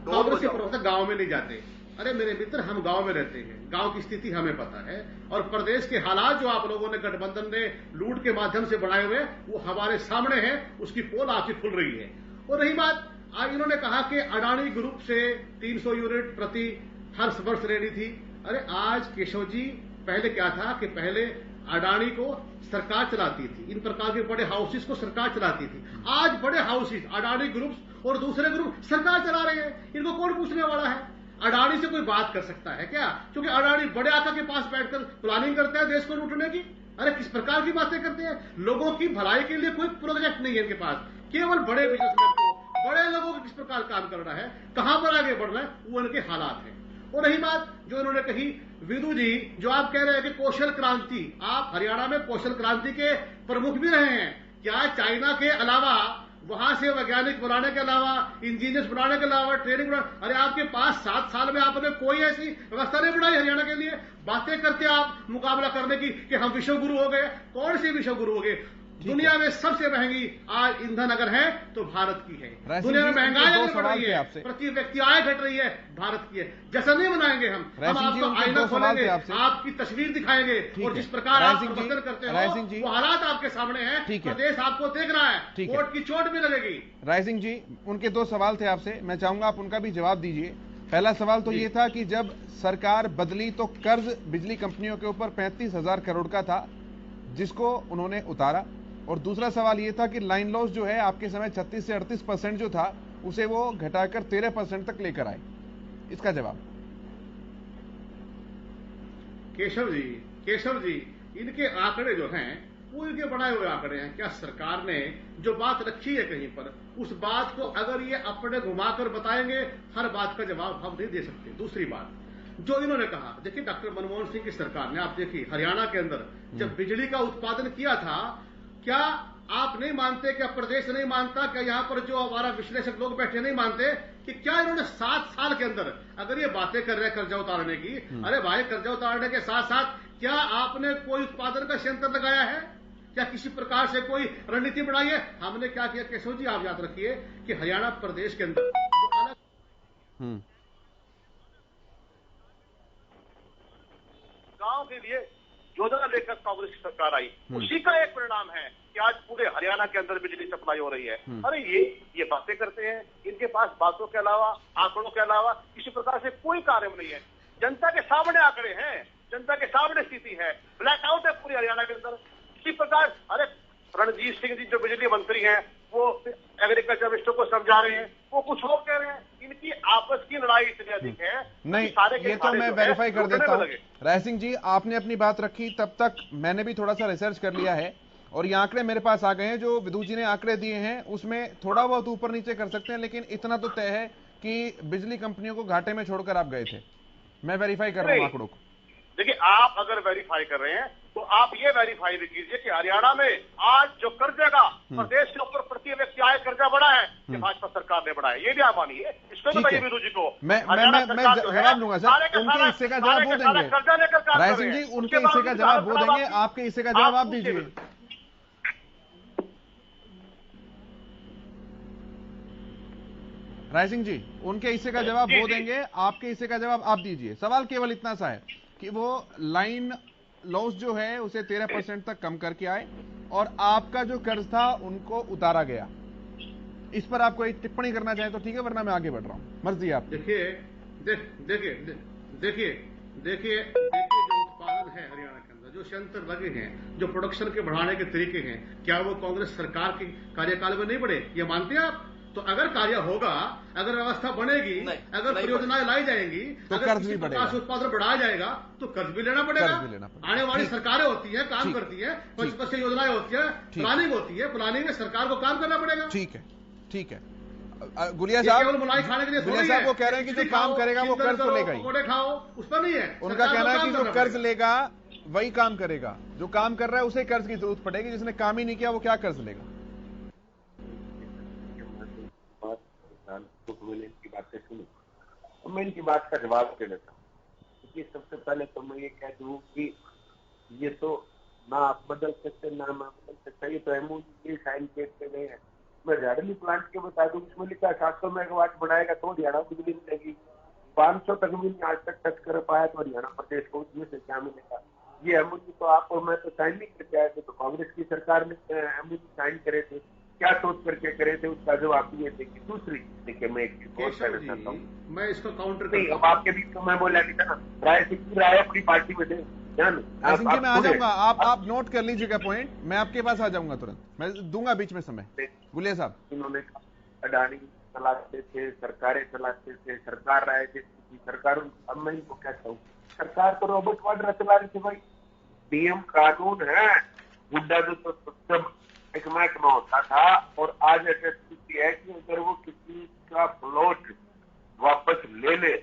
कांग्रेस के प्रवक्ता गांव में नहीं जाते, अरे मेरे मित्र, हम गांव में रहते हैं, गांव की स्थिति हमें पता है, और प्रदेश के हालात जो आप लोगों ने गठबंधन ने लूट के माध्यम से बनाए हुए वो हमारे सामने है, उसकी पोल आपकी खुल रही है। और रही बात, आज इन्होंने कहा कि अडानी ग्रुप से 300 यूनिट प्रति हर वर्ष लेनी थी। अरे आज केशव जी, पहले क्या था कि पहले अडानी को सरकार चलाती थी, इन प्रकार के बड़े हाउसेस को सरकार चलाती थी। आज बड़े हाउसेस, अडानी ग्रुप्स और दूसरे ग्रुप सरकार चला रहे हैं। इनको कौन पूछने वाला है? अडानी से कोई बात कर सकता है क्या? क्योंकि अडानी बड़े आका के पास बैठकर प्लानिंग करते हैं देश को लूटने की। अरे किस प्रकार की बातें करते हैं? लोगों की भलाई के लिए कोई प्रोजेक्ट नहीं है इनके पास, केवल बड़े बिजनेसमैन को, बड़े लोगों को किस प्रकार काम करना है, कहां पर आगे बढ़ना है, वो उनके हालात है। और रही बात जो इन्होंने कही, विदु जी, जो आप कह रहे हैं कि कौशल क्रांति, आप हरियाणा में कौशल क्रांति के प्रमुख भी रहे हैं। क्या चाइना के अलावा, वहां से वैज्ञानिक बनाने के अलावा, इंजीनियर्स बनाने के अलावा, ट्रेनिंग अरे आपके पास 7 साल में आपने कोई ऐसी व्यवस्था नहीं बनाई हरियाणा के लिए? बातें करते आप मुकाबला करने की कि हम विश्व गुरु हो गए। कौन से विश्व गुरु हो गए? दुनिया में सबसे महंगी आज ईंधन अगर है तो भारत की है। दुनिया में महंगाई अगर बढ़ रही है, प्रति व्यक्ति आय घट रही है, भारत की है। जैसा नहीं बनाएंगे हम आपको आईना खोलेंगे, आपकी तस्वीर दिखाएंगे और जिस प्रकार आप प्रदर्शन करते हो वो हालात आपके सामने हैं। प्रदेश आपको देख रहा है, वोट की चोट भी लगेगी। राय सिंह जी, उनके 2 सवाल थे आपसे, मैं चाहूंगा आप उनका भी जवाब दीजिए। पहला सवाल तो ये था कि जब सरकार बदली तो कर्ज बिजली कंपनियों के ऊपर 35,000 करोड़ का था, जिसको उन्होंने उतारा। और दूसरा सवाल ये था कि लाइन लॉस जो है आपके समय 36 से 38% जो था, उसे वो घटाकर 13% तक लेकर आए। इसका जवाब। केशव जी, इनके आंकड़े जो हैं वो इनके बनाए हुए आंकड़े हैं। क्या सरकार ने जो बात रखी है कहीं पर, उस बात को अगर ये अपने घुमाकर बताएंगे, हर बात का जवाब हम नहीं दे सकते। दूसरी बात जो इन्होंने कहा, देखिए डॉक्टर मनमोहन सिंह की सरकार ने, आप देखिए हरियाणा के अंदर जब बिजली का उत्पादन किया था, क्या आप नहीं मानते, क्या प्रदेश नहीं मानता, क्या यहाँ पर जो हमारा विश्लेषक लोग बैठे नहीं मानते कि क्या इन्होंने 7 साल के अंदर, अगर ये बातें कर रहे हैं कर्जा उतारने की, अरे भाई कर्जा उतारने के साथ साथ क्या आपने कोई उत्पादन का संयंत्र लगाया है? क्या किसी प्रकार से कोई रणनीति बनाई है? हमने क्या किया केशव जी, आप याद रखिए कि हरियाणा प्रदेश के अंदर जो अलग गांव के लिए योजना लेकर कांग्रेस की सरकार आई, उसी का एक परिणाम है कि आज पूरे हरियाणा के अंदर बिजली सप्लाई हो रही है। अरे ये बातें करते हैं, इनके पास बातों के अलावा, आंकड़ों के अलावा किसी प्रकार से कोई कार्य नहीं है। जनता के सामने आंकड़े हैं, जनता के सामने स्थिति है, ब्लैकआउट है पूरी हरियाणा के अंदर। इसी प्रकार अरे रणजीत सिंह जी जो बिजली मंत्री हैं, वो एग्रीकल्चर मिनिस्टर को समझा रहे हैं, वो कुछ और कह रहे हैं। इनकी आपस की लड़ाई इतनी अधिक है। नहीं, ये तो मैं वेरीफाई कर देता हूँ। राय सिंह जी, आपने अपनी बात रखी, तब तक मैंने भी थोड़ा सा रिसर्च कर लिया है और ये आंकड़े मेरे पास आ गए हैं। जो विदु जी ने आंकड़े दिए हैं उसमें थोड़ा बहुत ऊपर नीचे कर सकते हैं, लेकिन इतना तो तय है कि बिजली कंपनियों को घाटे में छोड़कर आप गए थे। मैं वेरीफाई कर रहा हूँ आंकड़ों को। देखिए, आप अगर वेरीफाई कर रहे हैं तो आप ये वेरीफाई भी कीजिए कि हरियाणा में आज जो कर्जे का प्रदेश के ऊपर प्रति व्यक्ति आय कर्जा बढ़ा है, कि भाजपा सरकार ने बढ़ाया। ये भी आप मानिए, इसको बताइए विदु जी को। मैं जवाब दूंगा सर, उनके हिस्से का जवाब वो देंगे। राय सिंह जी, उनके हिस्से का जवाब वो देंगे, आपके हिस्से का जवाब आप दीजिए। राय सिंह जी, उनके हिस्से का जवाब वो देंगे, आपके हिस्से का जवाब आप दीजिए। सवाल केवल इतना सा है कि वो लाइन लॉस जो है उसे 13% तक कम करके आए और आपका जो कर्ज था उनको उतारा गया। इस पर आप कोई टिप्पणी करना चाहें तो ठीक है, वरना मैं आगे बढ़ रहा हूं, मर्जी आप। देखिए जो उत्पादन है हरियाणा के अंदर, जो संयंत्र लगे हैं, जो प्रोडक्शन के बढ़ाने के तरीके हैं, क्या वो कांग्रेस सरकार के कार्यकाल में नहीं बढ़े? ये मानते हैं आप? तो अगर कार्य होगा, अगर व्यवस्था बनेगी, अगर परियोजनाएं लाई जाएंगी, तो अगर किसी प्रकार से उत्पादन बढ़ाया जाएगा तो कर्ज भी लेना पड़ेगा। आने वाली सरकारें होती हैं, काम करती हैं, पंचवर्षीय योजनाएं होती है, प्लानिंग होती है, प्लानिंग में सरकार को काम करना पड़ेगा। ठीक है। गुलिया साहब मलाई खाने के लिए गुलिया साहब वो कह रहे हैं कि जो काम करेगा वो कर्ज तो लेगा ही। पकौड़े खाओ, उस पर नहीं है। उनका कहना है कि जो कर्ज लेगा वही काम करेगा, जो काम कर रहा है उसे कर्ज की जरूरत पड़ेगी, जिसने काम ही नहीं किया वो क्या कर्ज लेगा? मैंने इनकी बातें सुनी और मैं इनकी बात का जवाब दे देता हूँ। क्योंकि सबसे पहले तो मैं ये कह दूँ कि ये तो ना आप बदल सकते ना मैं बदल सकता, ये तो एमओयू साइन करते गए हैं। मैं झाड़ली प्लांट के बता दूं, इसमें लिखा 700 मेगावाट बढ़ाएगा तो हरियाणा को बिजली मिलेगी। 500 तक भी नहीं आज तक टच कर पाया तो हरियाणा प्रदेश को उसमें से क्या मिलेगा? ये एमओयू तो आप और मैं तो साइन नहीं करके आए थे, तो कांग्रेस की सरकार ने एमओयू साइन करे थे, क्या सोच करके करे थे, उसका जवाब ये देखिए। दूसरी देखिए, मैं एक चीज और कहना चाहता हूँ, मैं इसको काउंटर नहीं, अब आपके बीच तो मैं बोला नहीं था ना, राय सिंह राय अपनी पार्टी में थे। मैं आ जाऊंगा, आप नोट कर लीजिएगा पॉइंट, मैं आपके पास आ जाऊंगा तुरंत, मैं दूंगा बीच में समय। गुलिया साहब, इन्होंने अडानी चलाते थे, सरकारें चलाते थे, सरकार राय देती थी, सरकार। अब मैं इनको कहता हूँ, सरकार तो रॉबर्ट वाड्रा चला रही थी भाई। नियम कानून है, गुड्डा जो तो सब एक महकमा होता था, और आज ऐसी स्थिति है कि अगर वो किसी का प्लॉट वापस ले ले,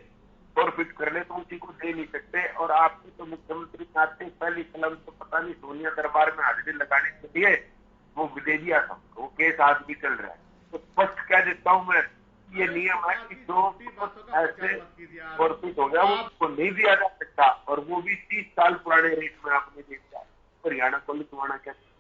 फॉरफिट कर ले, तो उसी को दे नहीं सकते। और आपकी तो मुख्यमंत्री नाते पहली कलम तो पता नहीं सोनिया दरबार में हाजिरी लगाने के लिए वो दे दिया था, वो केस आज भी चल रहा है। तो स्पष्ट कह देता हूँ मैं, ये नियम है कि जो ऐसे फॉरफिट हो गया वो उसको नहीं दिया जा सकता, और वो भी 30 साल पुराने रेट में आपने दे दिया। हरियाणा को लिखवाना कैसे?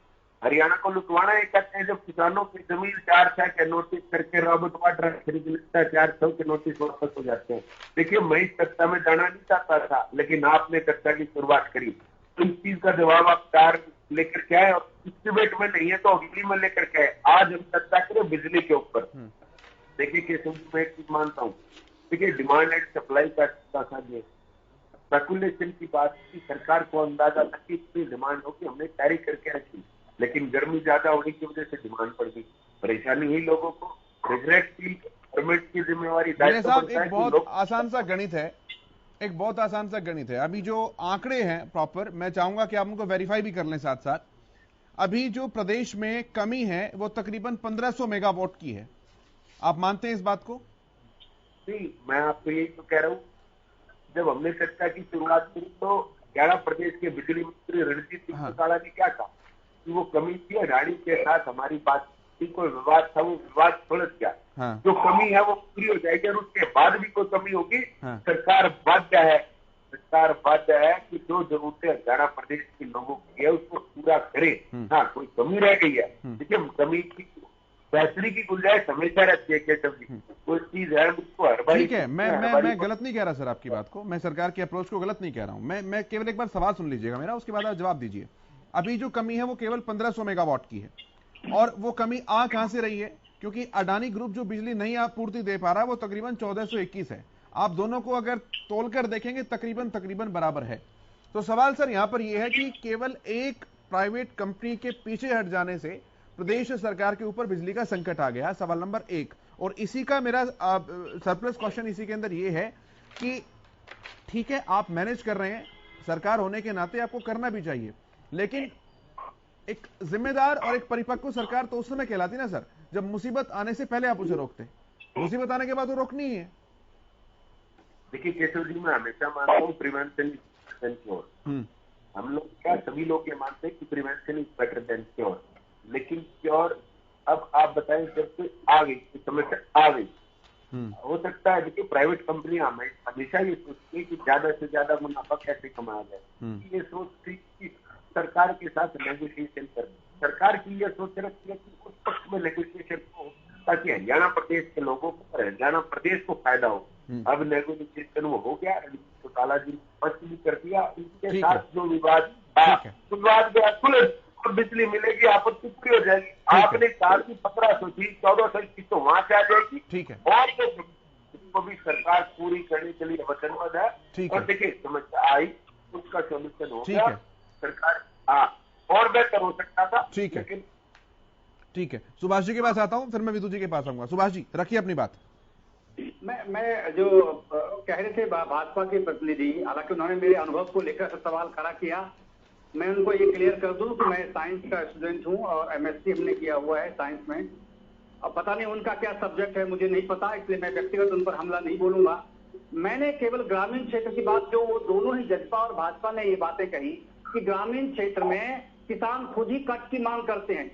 हरियाणा को लुटवाना है कहते हैं, जब किसानों की जमीन 400 के नोटिस करके रॉबर्ट वाड्रा खरीद लेता है, 400 के नोटिस वापस हो जाते हैं। देखिए, मैं इस चर्चा में जाना नहीं चाहता था, लेकिन आपने चर्चा की शुरुआत करी, तो इस चीज का जवाब आप कार लेकर के आए, और इस डिबेट में नहीं है तो अगली में लेकर के आए। आज हम चर्चा करें बिजली के ऊपर। देखिए केशव जी, मैं एक चीज मानता हूँ, देखिए डिमांड एंड सप्लाई का स्पेकुलेशन की बात की, सरकार को अंदाजा था कि इतनी डिमांड होगी, हमने तैयारी करके रखी, लेकिन गर्मी ज्यादा होने की वजह से डिमांड बढ़ गई, परेशानी हुई लोगों को। गवर्नमेंट की जिम्मेवारी साहब, एक बहुत आसान सा गणित है, एक बहुत आसान सा गणित है। अभी जो आंकड़े हैं प्रॉपर, मैं चाहूंगा कि आप उनको वेरीफाई भी कर लें साथ साथ। अभी जो प्रदेश में कमी है वो तकरीबन 1500 मेगावाट की है। आप मानते हैं इस बात को? नहीं, मैं आपको यही तो कह रहा हूँ, जब हमने चर्चा की शुरुआत की तो 11 प्रदेश के बिजली मंत्री रणजीत सिंह चौटाला ने क्या कहा कि वो कमी थी, अडानी के साथ हमारी बात की, कोई विवाद था, वो विवाद सुलझ गया। जो कमी है वो पूरी हो जाएगी, और उसके बाद भी कोई कमी होगी सरकार बाध्य है कि जो जरूरतें हरियाणा प्रदेश के लोगों की है उसको पूरा करे। हाँ, कोई कमी रह गई है, देखिए कमी की बेहतरी की गुंजाइश हमेशा रहती है केशव जी, कोई चीज है उसको हर बार। ठीक है, मैं गलत नहीं कह रहा सर आपकी बात को, मैं सरकार की अप्रोच को गलत नहीं कह रहा हूं। मैं केवल एक बार सवाल सुन लीजिएगा मेरा, उसके बाद आप जवाब दीजिए। अभी जो कमी है वो केवल 1500 मेगावाट की है, और वो कमी आ कहां से रही है? क्योंकि अडानी ग्रुप जो बिजली नहीं आपूर्ति दे पा रहा है वो तकरीबन 1421 है। आप दोनों को अगर तोलकर देखेंगे तकरीबन बराबर है। तो सवाल सर यहां पर यह है कि केवल एक प्राइवेट कंपनी के पीछे हट जाने से प्रदेश सरकार के ऊपर बिजली का संकट आ गया, सवाल नंबर 1। और इसी का मेरा सरप्लस क्वेश्चन इसी के अंदर यह है कि ठीक है, आप मैनेज कर रहे हैं, सरकार होने के नाते आपको करना भी चाहिए, लेकिन एक जिम्मेदार और एक परिपक्व सरकार तो उस समय कहलाती ना सर, जब मुसीबत आने से पहले आप उसे रोकते, मुसीबत आने के बाद वो रोकनी ही है। देखिए केशव जी, मैं हमेशा मानता हूँ prevention is better than cure. हम लोग क्या, सभी लोग ये मानते हैं कि prevention is better than cure, लेकिन क्योर अब आप बताएं जब से आ गई, समस्या आ गई, हो सकता है देखिए प्राइवेट कंपनियां हमेशा ये सोचती है कि ज्यादा से ज्यादा मुनाफा कैसे कमाया जाए, ये सोचती कि सरकार के साथ नेगोशिएशन कर, सरकार की ये सोच रखती है कि उस पक्ष में नेगोशिएशन हो ताकि हरियाणा प्रदेश के लोगों को, हरियाणा प्रदेश को फायदा हो। अब नेगोशिएशन वो हो गया, चौटाला जी स्पष्ट भी कर दिया, इनके साथ जो विवाद सुलझ और बिजली मिलेगी, आपत्ति पूरी हो जाएगी। आपने कहा कि 1500 थी, 1421 तो वहां से आ जाएगी। ठीक है, और तो भी सरकार पूरी करने के लिए वचनबद्ध है। और देखिए समस्या आई, उसका सोल्यूशन हो गया, सरकार और बेहतर हो सकता था। ठीक है, ठीक है। सुभाष जी के पास आता हूं, फिर मैं विदु जी के पास आऊंगा। सुभाष जी रखिए अपनी बात। मैं जो कह रहे थे भाजपा के प्रतिनिधि, हालांकि उन्होंने मेरे अनुभव को लेकर सवाल खड़ा किया, मैं उनको ये क्लियर कर दूं कि मैं साइंस का स्टूडेंट हूं और एमएससी हमने किया हुआ है साइंस में। अब पता नहीं उनका क्या सब्जेक्ट है, मुझे नहीं पता, इसलिए मैं व्यक्तिगत उन पर हमला नहीं बोलूंगा। मैंने केवल ग्रामीण क्षेत्र की बात, जो वो दोनों ही जजपा और भाजपा ने ये बातें कही कि ग्रामीण क्षेत्र में किसान खुद ही कट की मांग करते हैं।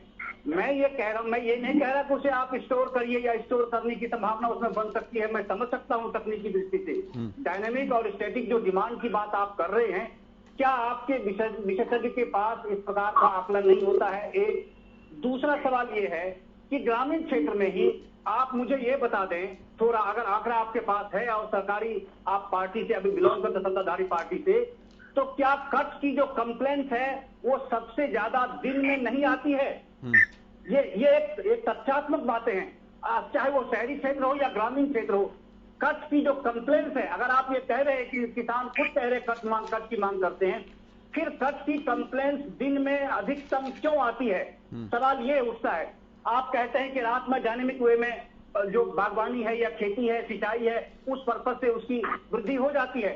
मैं ये कह रहा हूं, मैं ये नहीं कह रहा कि उसे आप स्टोर करिए या स्टोर करने की संभावना उसमें बन सकती है, मैं समझ सकता हूं तकनीकी दृष्टि से। डायनेमिक और स्टैटिक जो डिमांड की बात आप कर रहे हैं, क्या आपके विशेषज्ञ के पास इस प्रकार का आकलन नहीं होता है? एक दूसरा सवाल ये है कि ग्रामीण क्षेत्र में ही आप मुझे ये बता दें थोड़ा, अगर आंकड़ा आपके पास है और सरकारी आप पार्टी से अभी बिलोंग करते, सत्ताधारी पार्टी से, तो क्या कट की जो कंप्लेंट है वो सबसे ज्यादा दिन में नहीं आती है? ये एक तथ्यात्मक बातें हैं, चाहे वो शहरी क्षेत्र हो या ग्रामीण क्षेत्र हो। कट की जो कंप्लेंट्स है, अगर आप ये कह रहे हैं कि किसान खुद कह रहे कट की मांग करते हैं, फिर कट की कंप्लेंट्स दिन में अधिकतम क्यों आती है? सवाल ये उठता है। आप कहते हैं कि रात में डायनेमिक वे में जो बागवानी है या खेती है, सिंचाई है, उस पर्पज से उसकी वृद्धि हो जाती है।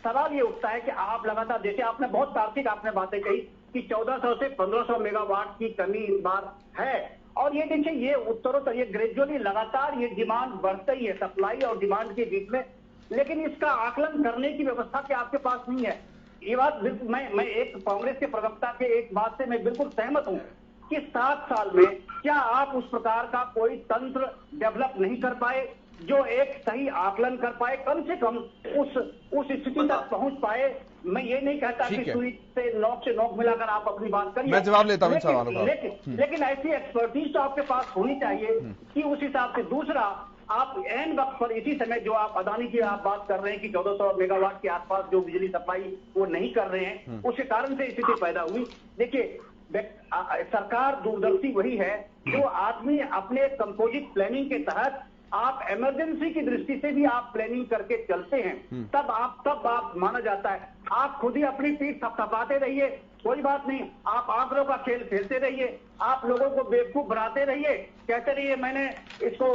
सवाल ये उठता है कि आप लगातार, जैसे आपने बहुत तार्किक आपने बातें कही कि 1400 से 1500 मेगावाट की कमी इस बार है, और ये देखिए ये उत्तरोत्तर, ये ग्रेजुअली लगातार ये डिमांड बढ़ता ही है, सप्लाई और डिमांड के बीच में, लेकिन इसका आकलन करने की व्यवस्था क्या आपके पास नहीं है? ये बात मैं एक कांग्रेस के प्रवक्ता के एक बात से मैं बिल्कुल सहमत हूं कि 7 साल में क्या आप उस प्रकार का कोई तंत्र डेवलप नहीं कर पाए जो एक सही आकलन कर पाए, कम से कम उस स्थिति तक पहुंच पाए। मैं ये नहीं कहता कि सुई से नोक मिलाकर आप अपनी बात करिए, मैं जवाब लेता हूं इन सवालों का। लेकिन ऐसी एक्सपर्टीज तो आपके पास होनी चाहिए कि उस हिसाब से। दूसरा, आप एन वक्त पर इसी समय जो आप अदानी की आप बात कर रहे हैं कि 1400 मेगावाट के आसपास जो बिजली सप्लाई वो नहीं कर रहे हैं, उसके कारण से स्थिति पैदा हुई। देखिए, सरकार दूरदर्शी वही है जो आदमी अपने कंपोजिट प्लानिंग के तहत आप इमरजेंसी की दृष्टि से भी आप प्लानिंग करके चलते हैं, तब आप माना जाता है। आप खुद ही अपनी पीठ थपथपाते रहिए, कोई बात नहीं, आप आंकड़ों का खेल खेलते रहिए, आप लोगों को बेवकूफ बनाते रहिए, कहते रहिए मैंने इसको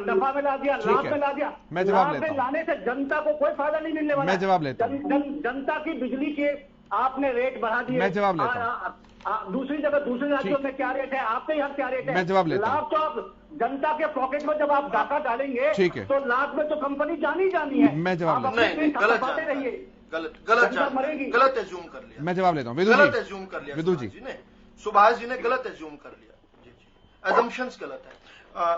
नफा में ला दिया, लाभ में ला दिया। लाभ में लाने से जनता को कोई फायदा नहीं मिलने वाला। मैं जवाब लेता हूं। जनता की बिजली के आपने रेट बढ़ा दिए। मैं जवाब लेता हूं। दूसरी जगह दूसरे राज्यों में क्या रेट है, आपके यहाँ क्या रेट है? मैं जवाब लेता हूं। लाभ तो आप जनता के पॉकेट में जब आप डाका डालेंगे तो लाभ में तो कंपनी जानी है। मैं जवाब लेता हूं। गलत एज्यूम कर लिया। मैं जवाब लेता हूं। गलत एज्यूम कर लिया विदु जी ने, सुभाष जी ने गलत एज्यूम कर लिया। जी, एजम्पशंस गलत है।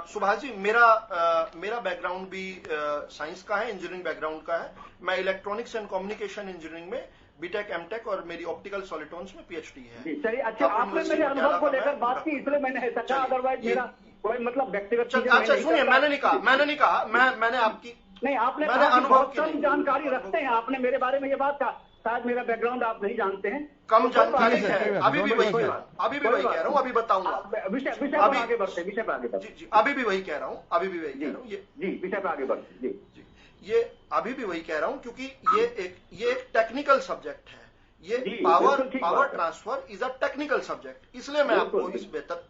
सुभाष जी, मेरा बैकग्राउंड भी साइंस का है, इंजीनियरिंग बैकग्राउंड का है। मैं इलेक्ट्रॉनिक्स एंड कम्युनिकेशन इंजीनियरिंग में बीटेक, एमटेक और मेरी ऑप्टिकल सॉलिटोन्स में पीएचडी है। चलिए, अच्छा, आपने मेरे अनुभव को लेकर बात की इसलिए मैंने सोचा, अदरवाइज मेरा कोई मतलब व्यक्तिगत। अच्छा सुनिए, मैंने नहीं कहा, मैंने आपकी नहीं, आपने अनुभव कम जानकारी रखते हैं। आपने मेरे बारे में ये बात कहा, शायद मेरा बैकग्राउंड आप नहीं जानते हैं, कम जानकारी है। अभी भी वही कह रहा हूँ, अभी बताऊंगा। विषय पर आगे बढ़ते, विषय पर आगे बढ़ते। जी, अभी भी वही कह रहा हूँ, जी, विषय पर आगे बढ़ते। जी, ये अभी भी वही कह रहा हूं, क्योंकि ये एक टेक्निकल सब्जेक्ट है। ये power transfer is a technical subject, इसलिए मैं आपको इस बेहतर।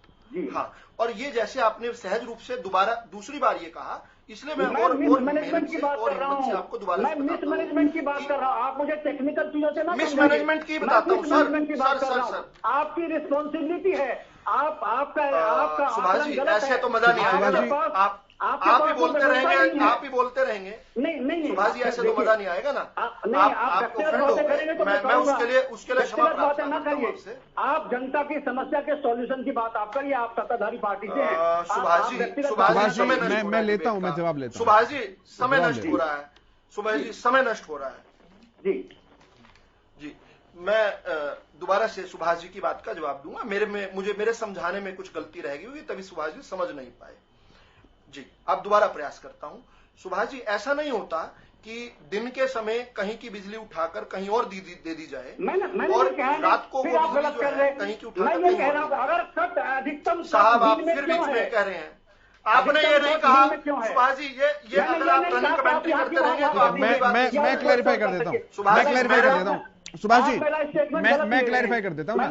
हाँ, और ये जैसे आपने सहज रूप से दूसरी बार ये कहा, इसलिए मैं और मैनेजमेंट की बात कर रहा हूँ, आपको दोबारा मैं मिसमैनेजमेंट की बात कर रहा हूँ। आप मुझे टेक्निकल चीजों से ना मिसमैनेजमेंट की बताता हूँ सर। आपकी रिस्पॉन्सिबिलिटी है, आपका सुभाष जी, ऐसे तो मजा नहीं आएगा। आप ही बोलते रहेंगे। नहीं सुभाष जी, ऐसे तो मजा नहीं आएगा ना। आपको फ्रेंड हो, मैं उसके लिए क्षमा प्रार्थना करता हूं आपसे। आप जनता की समस्या के सॉल्यूशन की बात आप करिए, आप सत्ताधारी पार्टी से हैं। सुभाष जी, मैं लेता हूं, मैं जवाब लेता हूं। सुभाष जी, समय नष्ट हो रहा है। सुभाष जी, समय नष्ट हो रहा है। जी, मैं दोबारा से सुभाष जी की बात का जवाब दूंगा। मेरे समझाने में कुछ गलती रह गई होगी, तभी सुभाष जी समझ नहीं पाए। जी, अब दोबारा प्रयास करता हूं। सुभाष जी, ऐसा नहीं होता कि दिन के समय कहीं की बिजली उठाकर कहीं और दे दी जाए और रात को वो बिजली जो है कहीं की उठाकर अधिकतम। साहब, आप फिर बीच में कह रहे हैं। आपने ये नहीं कहा सुभाष जी, ये अगर आप रनिंग कमेंट्री करते रहेंगे तो आप मैं क्लैरिफाई कर देता हूं। मैं क्लैरिफाई कर देता हूं सुभाष जी, मैं क्लैरिफाई कर देता हूँ ना।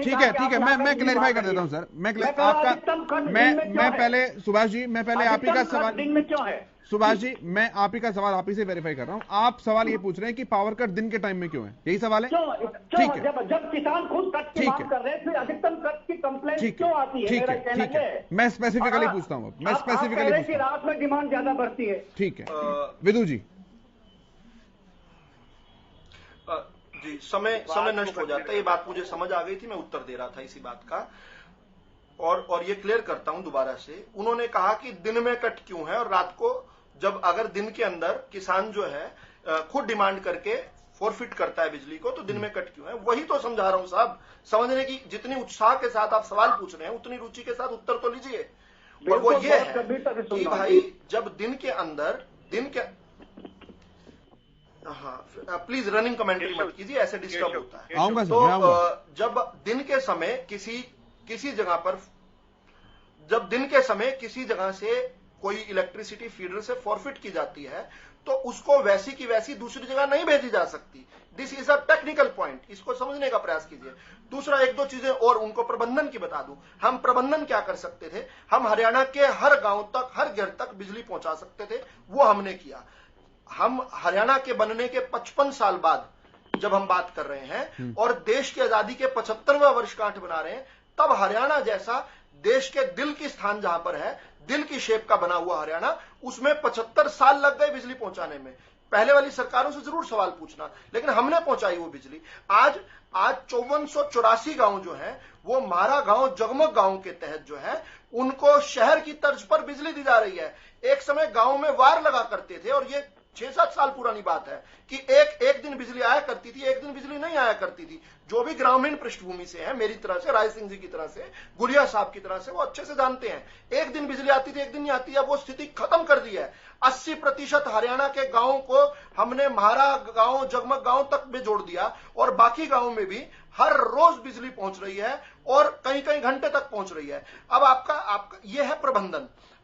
ठीक है, मैं क्लैरिफाई कर देता हूँ सर। मैं पहले सुभाष जी, मैं पहले आप ही का सवाल दिन में क्यों है? सुभाष जी, मैं आप ही का सवाल आप ही से वेरीफाई कर रहा हूँ। आप सवाल ये पूछ रहे हैं कि पावर कट दिन के टाइम में क्यों है, यही सवाल है? ठीक है, जब किसान खुद कट की बात कर रहे हैं, फिर अधिकतम कट की कंप्लेंट क्यों आती है? ठीक है, मैं स्पेसिफिकली पूछता हूँ। मैं स्पेसिफिकली रात में डिमांड ज्यादा बढ़ती है। ठीक है विदु जी। जी, समय नष्ट हो जाता है, ये बात मुझे समझ आ गई थी, मैं उत्तर दे रहा था इसी बात का। और ये क्लियर करता हूं दोबारा से। उन्होंने कहा कि दिन में कट क्यों है और रात को, जब अगर दिन के अंदर किसान जो है खुद डिमांड करके फोरफिट करता है बिजली को, तो दिन में कट क्यों है? वही तो समझा रहा हूं साहब। समझने की जितनी उत्साह के साथ आप सवाल पूछ रहे हैं, उतनी रुचि के साथ उत्तर तो लीजिए। और वो ये है कि भाई, जब दिन के अंदर हाँ, प्लीज रनिंग कमेंट्री मत कीजिए, ऐसे डिस्टर्ब होता है। तो जब दिन के समय किसी जगह से कोई इलेक्ट्रिसिटी फीडर से फॉरफिट की जाती है, तो उसको वैसी की वैसी दूसरी जगह नहीं भेजी जा सकती। This is a technical point, इसको समझने का प्रयास कीजिए। दूसरा, एक दो चीजें और उनको प्रबंधन की बता दूं। हम प्रबंधन क्या कर सकते थे? हम हरियाणा के हर गांव तक, हर घर तक बिजली पहुंचा सकते थे, वो हमने किया। हम हरियाणा के बनने के 55 साल बाद जब हम बात कर रहे हैं और देश की आजादी के 75वां वर्षगांठ बना रहे हैं, तब हरियाणा जैसा देश के दिल की स्थान जहां पर है, दिल की शेप का बना हुआ हरियाणा, उसमें 75 साल लग गए बिजली पहुंचाने में। पहले वाली सरकारों से जरूर सवाल पूछना, लेकिन हमने पहुंचाई वो बिजली। आज 5484 गांव जो है, वो मारा गांव, जगमग गांव के तहत जो है, उनको शहर की तर्ज पर बिजली दी जा रही है। एक समय गांव में वार लगा करते थे और ये 6-7 साल पुरानी बात है कि एक दिन बिजली आया करती थी, एक दिन बिजली नहीं आया करती थी। जो भी ग्रामीण पृष्ठभूमि से है, मेरी तरह से, राय सिंह जी की तरह से, गुलिया साहब की तरह से, वो अच्छे से जानते हैं। एक दिन बिजली आती थी, एक दिन नहीं आती है। वो स्थिति खत्म कर दी है। 80% हरियाणा के गांवों को हमने म्हारा गांव, जगमग गांव तक में जोड़ दिया और बाकी गांवों में भी हर रोज बिजली पहुंच रही है और कहीं कहीं घंटे तक पहुंच रही है। अब आपका ये है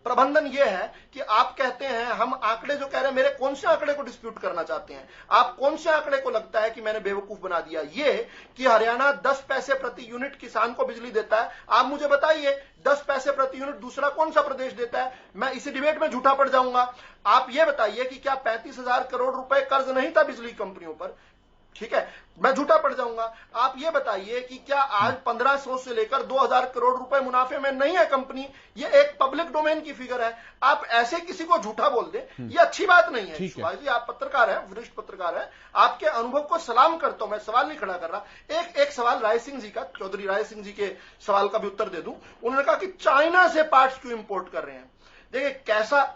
प्रबंधन ये है कि आप कहते हैं हम आंकड़े जो कह रहे हैं, मेरे कौन से आंकड़े को डिस्प्यूट करना चाहते हैं आप? कौन से आंकड़े को लगता है कि मैंने बेवकूफ बना दिया? ये कि हरियाणा 10 पैसे प्रति यूनिट किसान को बिजली देता है। आप मुझे बताइए 10 पैसे प्रति यूनिट दूसरा कौन सा प्रदेश देता है? मैं इसी डिबेट में झूठा पड़ जाऊंगा। आप ये बताइए कि क्या 35,000 करोड़ रुपए कर्ज नहीं था बिजली कंपनियों पर? ठीक है, मैं झूठा पड़ जाऊंगा। आप ये बताइए कि क्या आज 1500 से लेकर 2000 करोड़ रुपए मुनाफे में नहीं है कंपनी? ये एक पब्लिक डोमेन की फिगर है। आप ऐसे किसी को झूठा बोल दे, ये अच्छी बात नहीं है। सुभाष जी, आप पत्रकार हैं, वरिष्ठ पत्रकार हैं, आपके अनुभव को सलाम करता हूं, मैं सवाल नहीं खड़ा कर रहा। एक सवाल राय सिंह जी का, चौधरी राय सिंह जी के सवाल का भी उत्तर दे दूं। उन्होंने कहा कि चाइना से पार्ट्स क्यों इंपोर्ट कर रहे हैं? देखिए,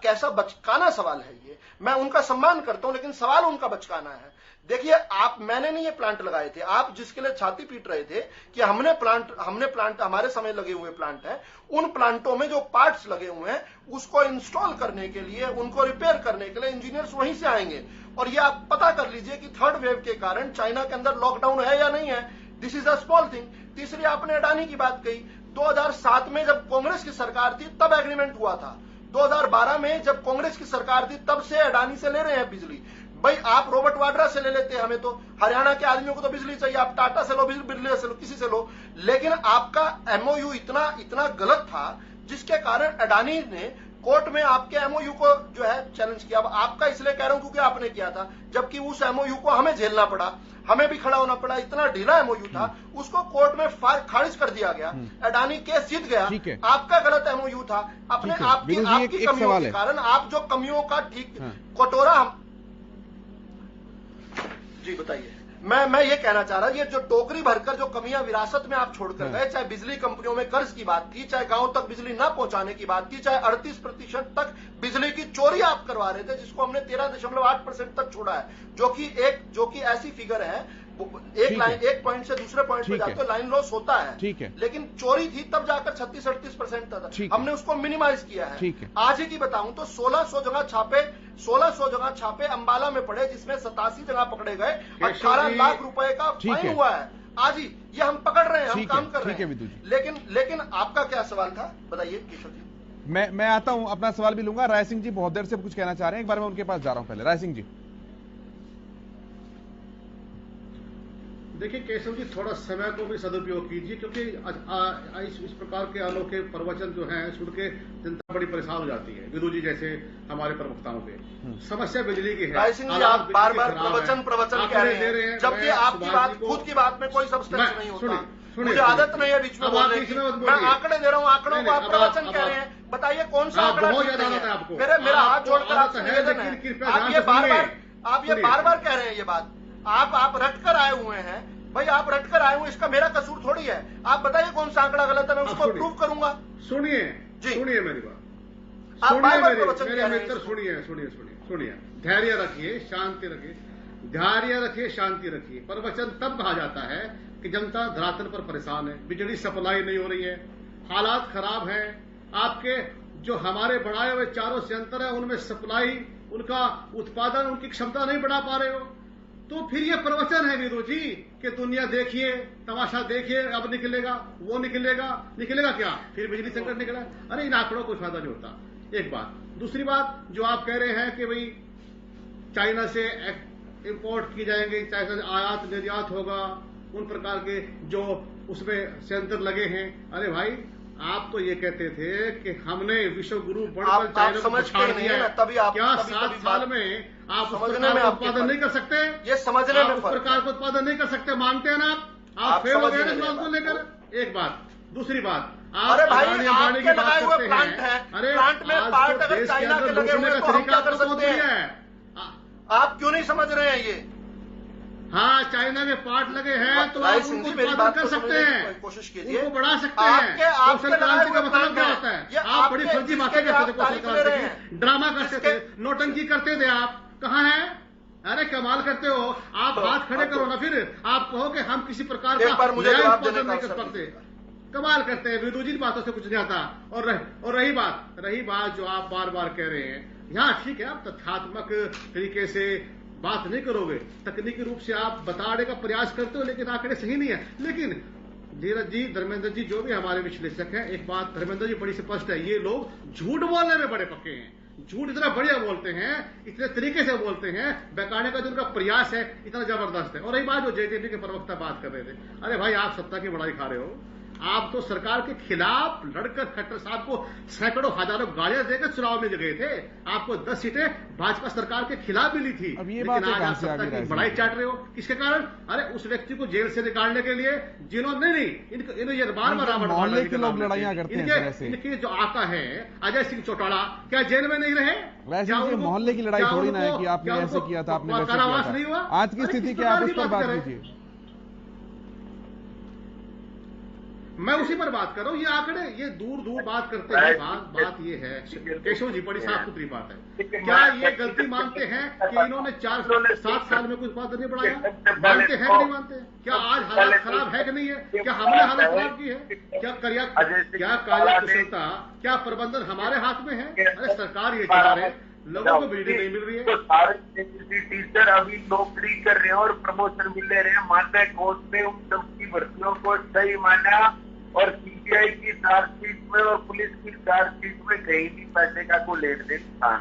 कैसा बचकाना सवाल है ये। मैं उनका सम्मान करता हूं, लेकिन सवाल उनका बचकाना है। देखिए, मैंने नहीं ये प्लांट लगाए थे। आप जिसके लिए छाती पीट रहे थे कि हमने प्लांट हमारे समय लगे हुए प्लांट है, उन प्लांटों में जो पार्ट्स लगे हुए हैं उसको इंस्टॉल करने के लिए, उनको रिपेयर करने के लिए इंजीनियर्स वहीं से आएंगे। और ये आप पता कर लीजिए कि थर्ड वेव के कारण चाइना के अंदर लॉकडाउन है या नहीं है। This is a small thing. तीसरी, आपने अडानी की बात कही। 2007 में जब कांग्रेस की सरकार थी तब एग्रीमेंट हुआ था। 2012 में जब कांग्रेस की सरकार थी तब से अडानी से ले रहे हैं बिजली। भाई, आप रॉबर्ट वाड्रा से ले लेते, हमें तो हरियाणा के आदमियों को तो बिजली चाहिए। आप टाटा से लो, बिजली से लो, किसी से लो। लेकिन आपका एमओयू इतना गलत था जिसके कारण अडानी ने कोर्ट में आपके एमओयू को जो है चैलेंज किया। अब आपका इसलिए कह रहा हूं क्योंकि आपने किया था, जबकि उस एमओयू को हमें झेलना पड़ा, हमें भी खड़ा होना पड़ा। इतना ढीला एमओयू था, उसको कोर्ट में खारिज कर दिया गया। अडानी केस जीत गया। आपका गलत एमओयू था। अपने आपकी कमियों के कारण, आप जो कमियों का ठीक कटोरा जी बताइए। मैं ये कहना चाह रहा, ये जो टोकरी भरकर जो कमियां विरासत में आप छोड़कर गए, चाहे बिजली कंपनियों में कर्ज की बात थी, चाहे गांव तक बिजली ना पहुंचाने की बात थी, चाहे 38% तक बिजली की चोरी आप करवा रहे थे, जिसको हमने 13.8% तक छोड़ा है, जो कि ऐसी फिगर है। एक पॉइंट से दूसरे पॉइंट पे जाते लाइन लॉस होता है, ठीक है, लेकिन चोरी थी तब जाकर 36-38% था। हमने उसको मिनिमाइज किया है। आज ही की बताऊं तो 1600 जगह छापे अंबाला में पड़े, जिसमें 87 जगह पकड़े गए, 18 लाख रुपए का फाइन हुआ है। आज ही ये हम पकड़ रहे हैं, हम काम कर रहे हैं। लेकिन आपका क्या सवाल था, बताइए केशव जी। मैं आता हूं, अपना सवाल भी लूंगा। राय सिंह जी बहुत देर से कुछ कहना चाह रहे हैं, एक बार मैं उनके पास जा रहा हूं। पहले राय सिंह जी। देखिए केशव जी, थोड़ा समय को भी सदुपयोग कीजिए, क्योंकि इस प्रकार के अनोखे प्रवचन जो हैं सुन के जनता बड़ी परेशान हो जाती है। विदु जी जैसे हमारे प्रवक्ताओं पे समस्या बिजली की है। आप बार बार प्रवचन कह रहे हैं, जबकि आपकी बात, खुद की बात में कोई सब्सटेंस नहीं होता। मुझे आदत नहीं है बीच में बोलने की। मैं आंकड़े दे रहा हूँ, आंकड़ों को आप प्रवचन कह रहे हैं। बताइए कौन सा आंकड़ा है? मेरा हाथ जोड़कर आपसे निवेदन है, आप ये बार बार कह रहे हैं ये बात। आप रटकर आए हुए हैं भाई, आप रटकर आए हुए, इसका मेरा कसूर थोड़ी है। आप बताइए कौन सा आंकड़ा गलत है, मैं उसको प्रूव करूंगा। सुनिए मेरी बात, मेरे मित्र, सुनिए। धैर्य रखिए, शांति रखिए, शांति रखिए। प्रवचन तब कहा जाता है कि जनता धरातल पर परेशान है, बिजली सप्लाई नहीं हो रही है, हालात खराब है। आपके जो हमारे बढ़ाए हुए चारों संयंत्र है, उनमें सप्लाई, उनका उत्पादन, उनकी क्षमता नहीं बढ़ा पा रहे हो, तो फिर ये प्रवचन है विदु जी कि दुनिया देखिए, तमाशा देखिए, अब निकलेगा, वो निकलेगा क्या? फिर बिजली संकट निकला। अरे इन आंकड़ों को फायदा नहीं होता। एक बात। दूसरी बात, जो आप कह रहे हैं कि भाई चाइना से इंपोर्ट की जाएंगे, चाइना से आयात निर्यात होगा, उन प्रकार के जो उसमें संयंत्र लगे हैं। अरे भाई, आप तो ये कहते थे कि हमने विश्व गुरु बनकर चाइना को छाड़ दिया है। क्या 7 साल में आप उस प्रकार का उत्पादन नहीं कर सकते? ये समझने में उस प्रकार का उत्पादन नहीं कर सकते, मानते हैं ना आप फेल हो गए इस बात को लेकर। एक बात। दूसरी बात, आप अडानी अंबानी की बात करते हैं। अरे आज तो देश के अंदर लूटने का तरीका तो बहुत बढ़िया है। आप क्यों नहीं समझ रहे हैं? ये हाँ, चाइना के पार्ट लगे हैं तो आप उनको उत्पादन कर सकते हैं, कोशिश कीजिए, उनको बढ़ा सकते हैं। कौशल क्रांति का मतलब क्या होता है? आप बड़ी फर्जी बातें करते थे, कौशल क्रांति की ड्रामा करते थे, नौटंकी करते थे। आप कहाँ हैं? अरे कमाल करते हो आप। हाथ खड़े करो ना, फिर आप कहो कि हम किसी प्रकार का न्याय उत्पादन नहीं कर सकते। कमाल करते हैं, विदुजी की बातों से कुछ नहीं आता। और रही बात जो आप बार बार कह रहे हैं, यहाँ ठीक है आप तथ्यात्मक तरीके से बात नहीं करोगे, तकनीकी रूप से आप बताने का प्रयास करते हो, लेकिन आंकड़े सही नहीं है। लेकिन धीरज जी, धर्मेंद्र जी, जो भी हमारे विश्लेषक हैं, एक बात धर्मेंद्र जी बड़ी स्पष्ट है, ये लोग झूठ बोलने में बड़े पक्के हैं। झूठ इतना बढ़िया बोलते हैं, इतने तरीके से बोलते हैं, बहकाने का जो उनका प्रयास है इतना जबरदस्त है। और रही बात जो जेजेपी के प्रवक्ता बात कर रहे थे, अरे भाई आप सत्ता की बड़ाई खा रहे हो। आप तो सरकार के खिलाफ लड़कर खट्टर साहब को सैकड़ों हजारों गाड़ियां देकर चुनाव में गए थे। आपको 10 सीटें भाजपा सरकार के खिलाफ मिली थी। अब ये लेकिन आज आप सत्ता की बड़ाई चाट रहे हो, किसके कारण? अरे उस व्यक्ति को जेल से निकालने के लिए जिन्होंने नहीं इन्हें ये बार-बार मोहल्ले के लोग लड़ाइयां करते हैं। इनके जो आका है अजय सिंह चौटाला, क्या जेल में नहीं रहे? वैसे मोहल्ले की लड़ाई थोड़ी ना है कि आपने ऐसे किया था, आपने वैसे कारावास नहीं हुआ। आज की स्थिति क्या, आप उस पर बात कीजिए। मैं उसी पर बात कर रहा हूँ। ये आंकड़े ये दूर बात करते हैं। बात ये है केशव जी, बड़ी साफ सुथरी बात है। क्या ये गलती मानते हैं कि इन्होंने 4-7 साल में कोई उत्पादन नहीं बढ़ाया? मानते हैं कि नहीं मानते? क्या आज हालत खराब है कि नहीं है? क्या हमने हालत खराब की है? क्या कार्यकुशलता, क्या प्रबंधन हमारे हाथ में है? अरे सरकार ये चला रहे, लोगों को बिजली नहीं मिल रही है। तो सारे टीचर अभी नौकरी कर रहे हैं और प्रमोशन मिल रहे हैं। मानदेय कोर्ट में उन सबकी भर्तियों को सही माना और सीबीआई की चार्जशीट में और पुलिस की चार्जशीट में कहीं भी पैसे का कोई लेन देन था।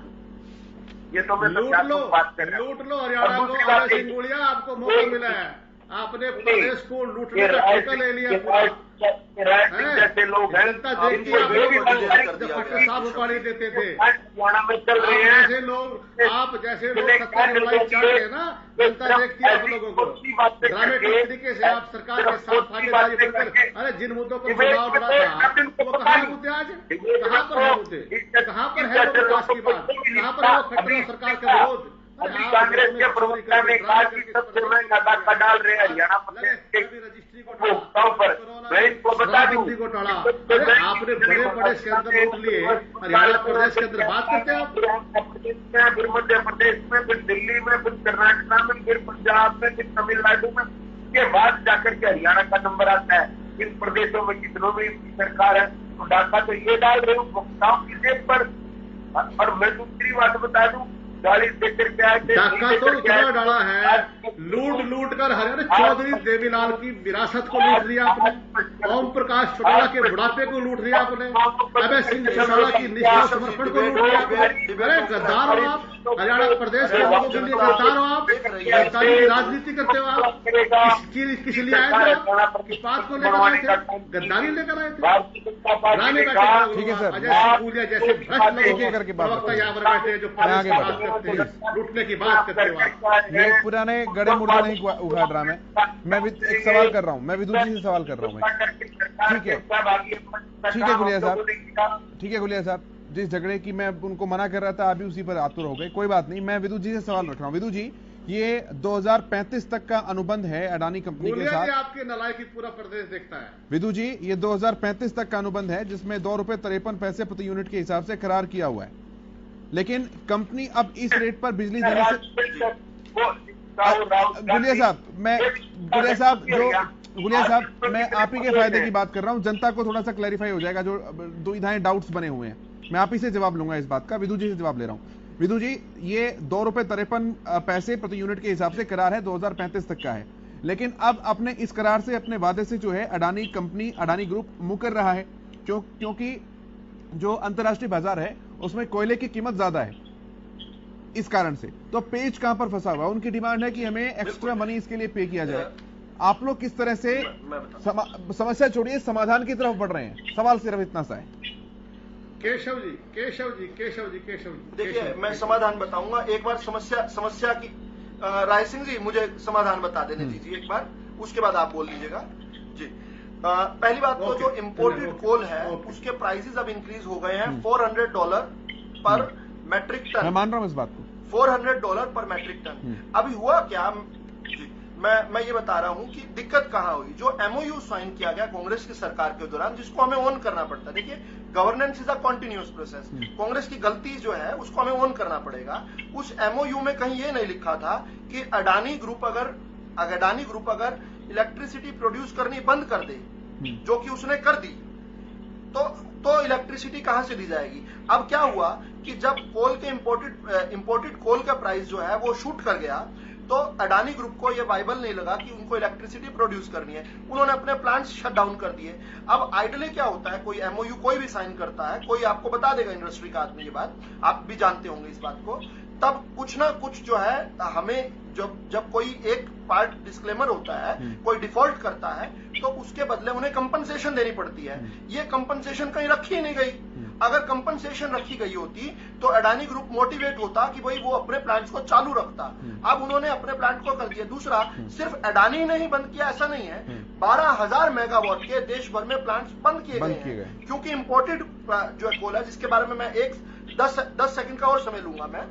ये तो मैं बात कर रहा हूँ। लूट लो हरियाणा को, अजय सिंह गोलिया आपको मौका मिला है, आपने प्रदेश को लूटने का ठेका ले लिया। जैसे लोग हैं साफ पानी देते थे, में चल रहे हैं। जैसे लोग आप जैसे लोग सत्ता की लड़ाई चाहते हैं ना, जनता देखती है आप लोगों को। ग्रामीण तरीके से आप सरकार के साथ भागीदारी बनकर, अरे जिन मुद्दों पर चुनाव लड़ा था वो कहाँ है मुद्दे? आज कहाँ पर है मुद्दे? कहाँ पर है वो विकास की बात? कहाँ पर है वो खट्टर सरकार का विरोध? अभी कांग्रेस के प्रवक्ता ने कहा कि सबसे महंगा धक्का डाल रहे हरियाणा प्रदेश के उपभोक्ताओं पर। मैं इनको बता दूं, आपने बड़े स्कैंडल लूट लिए हरियाणा प्रदेश के अंदर, बात करते हैं फिर मध्य प्रदेश में, फिर दिल्ली में, फिर कर्नाटक में, फिर पंजाब में, फिर तमिलनाडु में, उसके बाद जाकर के हरियाणा का नंबर आता है। इन प्रदेशों में कितनों में सरकार है तो डाका तो ये डाल रहे उपभोक्ताओं की जेब पर। और मैं दूसरी बात बता दूं, डाका तो इतना डाला है, लूट कर हरियाणा चौधरी देवीलाल की विरासत को लूट लिया आपने, ओम प्रकाश चौटाला के बुढ़ापे को लूट लिया आपने, अजय सिंह चौटाला की निष्ठा समर्पण को लूट लिया आपने। अरे गद्दार हो आप, हरियाणा प्रदेश के लोगों के लिए गद्दार हो आप, गद्दारी की राजनीति करते हो आप। किस लिए आए थे आप? किस बात को लेकर आए थे? गद्दारी लेकर आए थे? ठीक है सर, अजय सिंह गोलिया जैसे भ्रष्ट लोगों के प्रवक्ता यहाँ पर बैठे जो लूटने की बात करते हो। ये पुराने गड़े मुर्दे नहीं उठा ड्रामे। मैं एक सवाल कर रहा हूँ, मैं विदुजी से सवाल कर रहा हूँ मैं। ठीक है गुलिया साहब, ठीक है गुलिया साहब, जिस झगड़े की मैं उनको मना कर रहा था अभी उसी पर आतुर हो गए, कोई बात नहीं। मैं विदुजी से सवाल रख रहा हूँ। विदुजी, ये 2035 तक का अनुबंध है अडानी कंपनी के साथ। आपके नालायकी पूरा प्रदेश देखता है। विदु जी, ये 2035 तक का अनुबंध है जिसमें ₹2.53 प्रति यूनिट के हिसाब से करार किया हुआ है। लेकिन कंपनी अब इस रेट पर बिजली देने से गुलिया साहब मैं आप ही के फायदे की बात कर रहा हूं, जनता को थोड़ा सा क्लैरिफाई हो जाएगा जो दुविधाएं, डाउट्स बने हुए हैं। मैं आप ही से जवाब लूंगा इस बात का, विदु जी से जवाब ले रहा हूं। विदु जी, ये ₹2.53 प्रति यूनिट के हिसाब से करार है, 2035 तक का है। लेकिन अब अपने इस करार से, अपने वादे से जो है अडानी कंपनी, अडानी ग्रुप मुकर रहा है, क्योंकि जो अंतर्राष्ट्रीय बाजार है उसमें कोयले की कीमत ज्यादा है। इस कारण से तो पेच कहां पर फंसा हुआ? उनकी डिमांड है कि हमें एक्स्ट्रा मनी इसके लिए पे किया जाए। आप लोग किस तरह से समस्या छोड़िए, समाधान की तरफ बढ़ रहे हैं? सवाल सिर्फ इतना सा है। केशव जी देखिए, मैं समाधान बताऊंगा। एक बार समस्या की राय सिंह जी मुझे समाधान बता देने दीजिए एक बार, उसके बाद आप बोल लीजिएगा जी। पहली बात तो जो इम्पोर्टेड कोल है उसके प्राइसेस अब इंक्रीज हो गए हैं $400 पर मैट्रिक टन। मैं मान रहा हूं इस बात को, $400 पर मैट्रिक टन। अभी हुआ क्या जी, मैं ये बता रहा हूं कि दिक्कत कहां हुई। जो एमओयू साइन किया गया कांग्रेस की सरकार के दौरान, जिसको हमें ऑन करना पड़ता है। देखिए, governance is a continuous process. Congress की गलती जो है उसको हमें ऑन करना पड़ेगा। उस एमओयू में कहीं ये नहीं लिखा था कि अडानी ग्रुप अगर इलेक्ट्रिसिटी प्रोड्यूस करनी बंद कर दे, जो कि उसने कर दी, तो इलेक्ट्रिसिटी कहां से दी जाएगी। अब क्या हुआ कि जब कोल के इंपोर्टेड कोल का प्राइस जो है वो शूट कर गया, तो अडानी ग्रुप को ये वाइबल नहीं लगा कि उनको इलेक्ट्रिसिटी प्रोड्यूस करनी है। उन्होंने अपने प्लांट्स शट डाउन कर दिए। अब आइडली क्या होता है, कोई एमओयू कोई भी साइन करता है, कोई आपको बता देगा, इंडस्ट्री का आदमी, ये बात आप भी जानते होंगे इस बात को, तब कुछ ना कुछ जो है हमें जब कोई एक पार्ट डिस्क्लेमर होता है, कोई डिफॉल्ट करता है, तो उसके बदले उन्हें कंपनसेशन देनी पड़ती है। ये कंपनसेशन कहीं रखी नहीं गई। अगर कंपनसेशन रखी गई होती तो अडानी ग्रुप मोटिवेट होता कि भाई वो अपने प्लांट्स को चालू रखता। अब उन्होंने अपने प्लांट को कर दिया। दूसरा, सिर्फ अडानी ने ही बंद किया ऐसा नहीं है, 12,000 मेगावाट के देश भर में प्लांट्स बंद किए गए हैं, क्योंकि इंपोर्टेड जो है कोल है, जिसके बारे में मैं 10 सेकंड का और समय लूंगा। मैं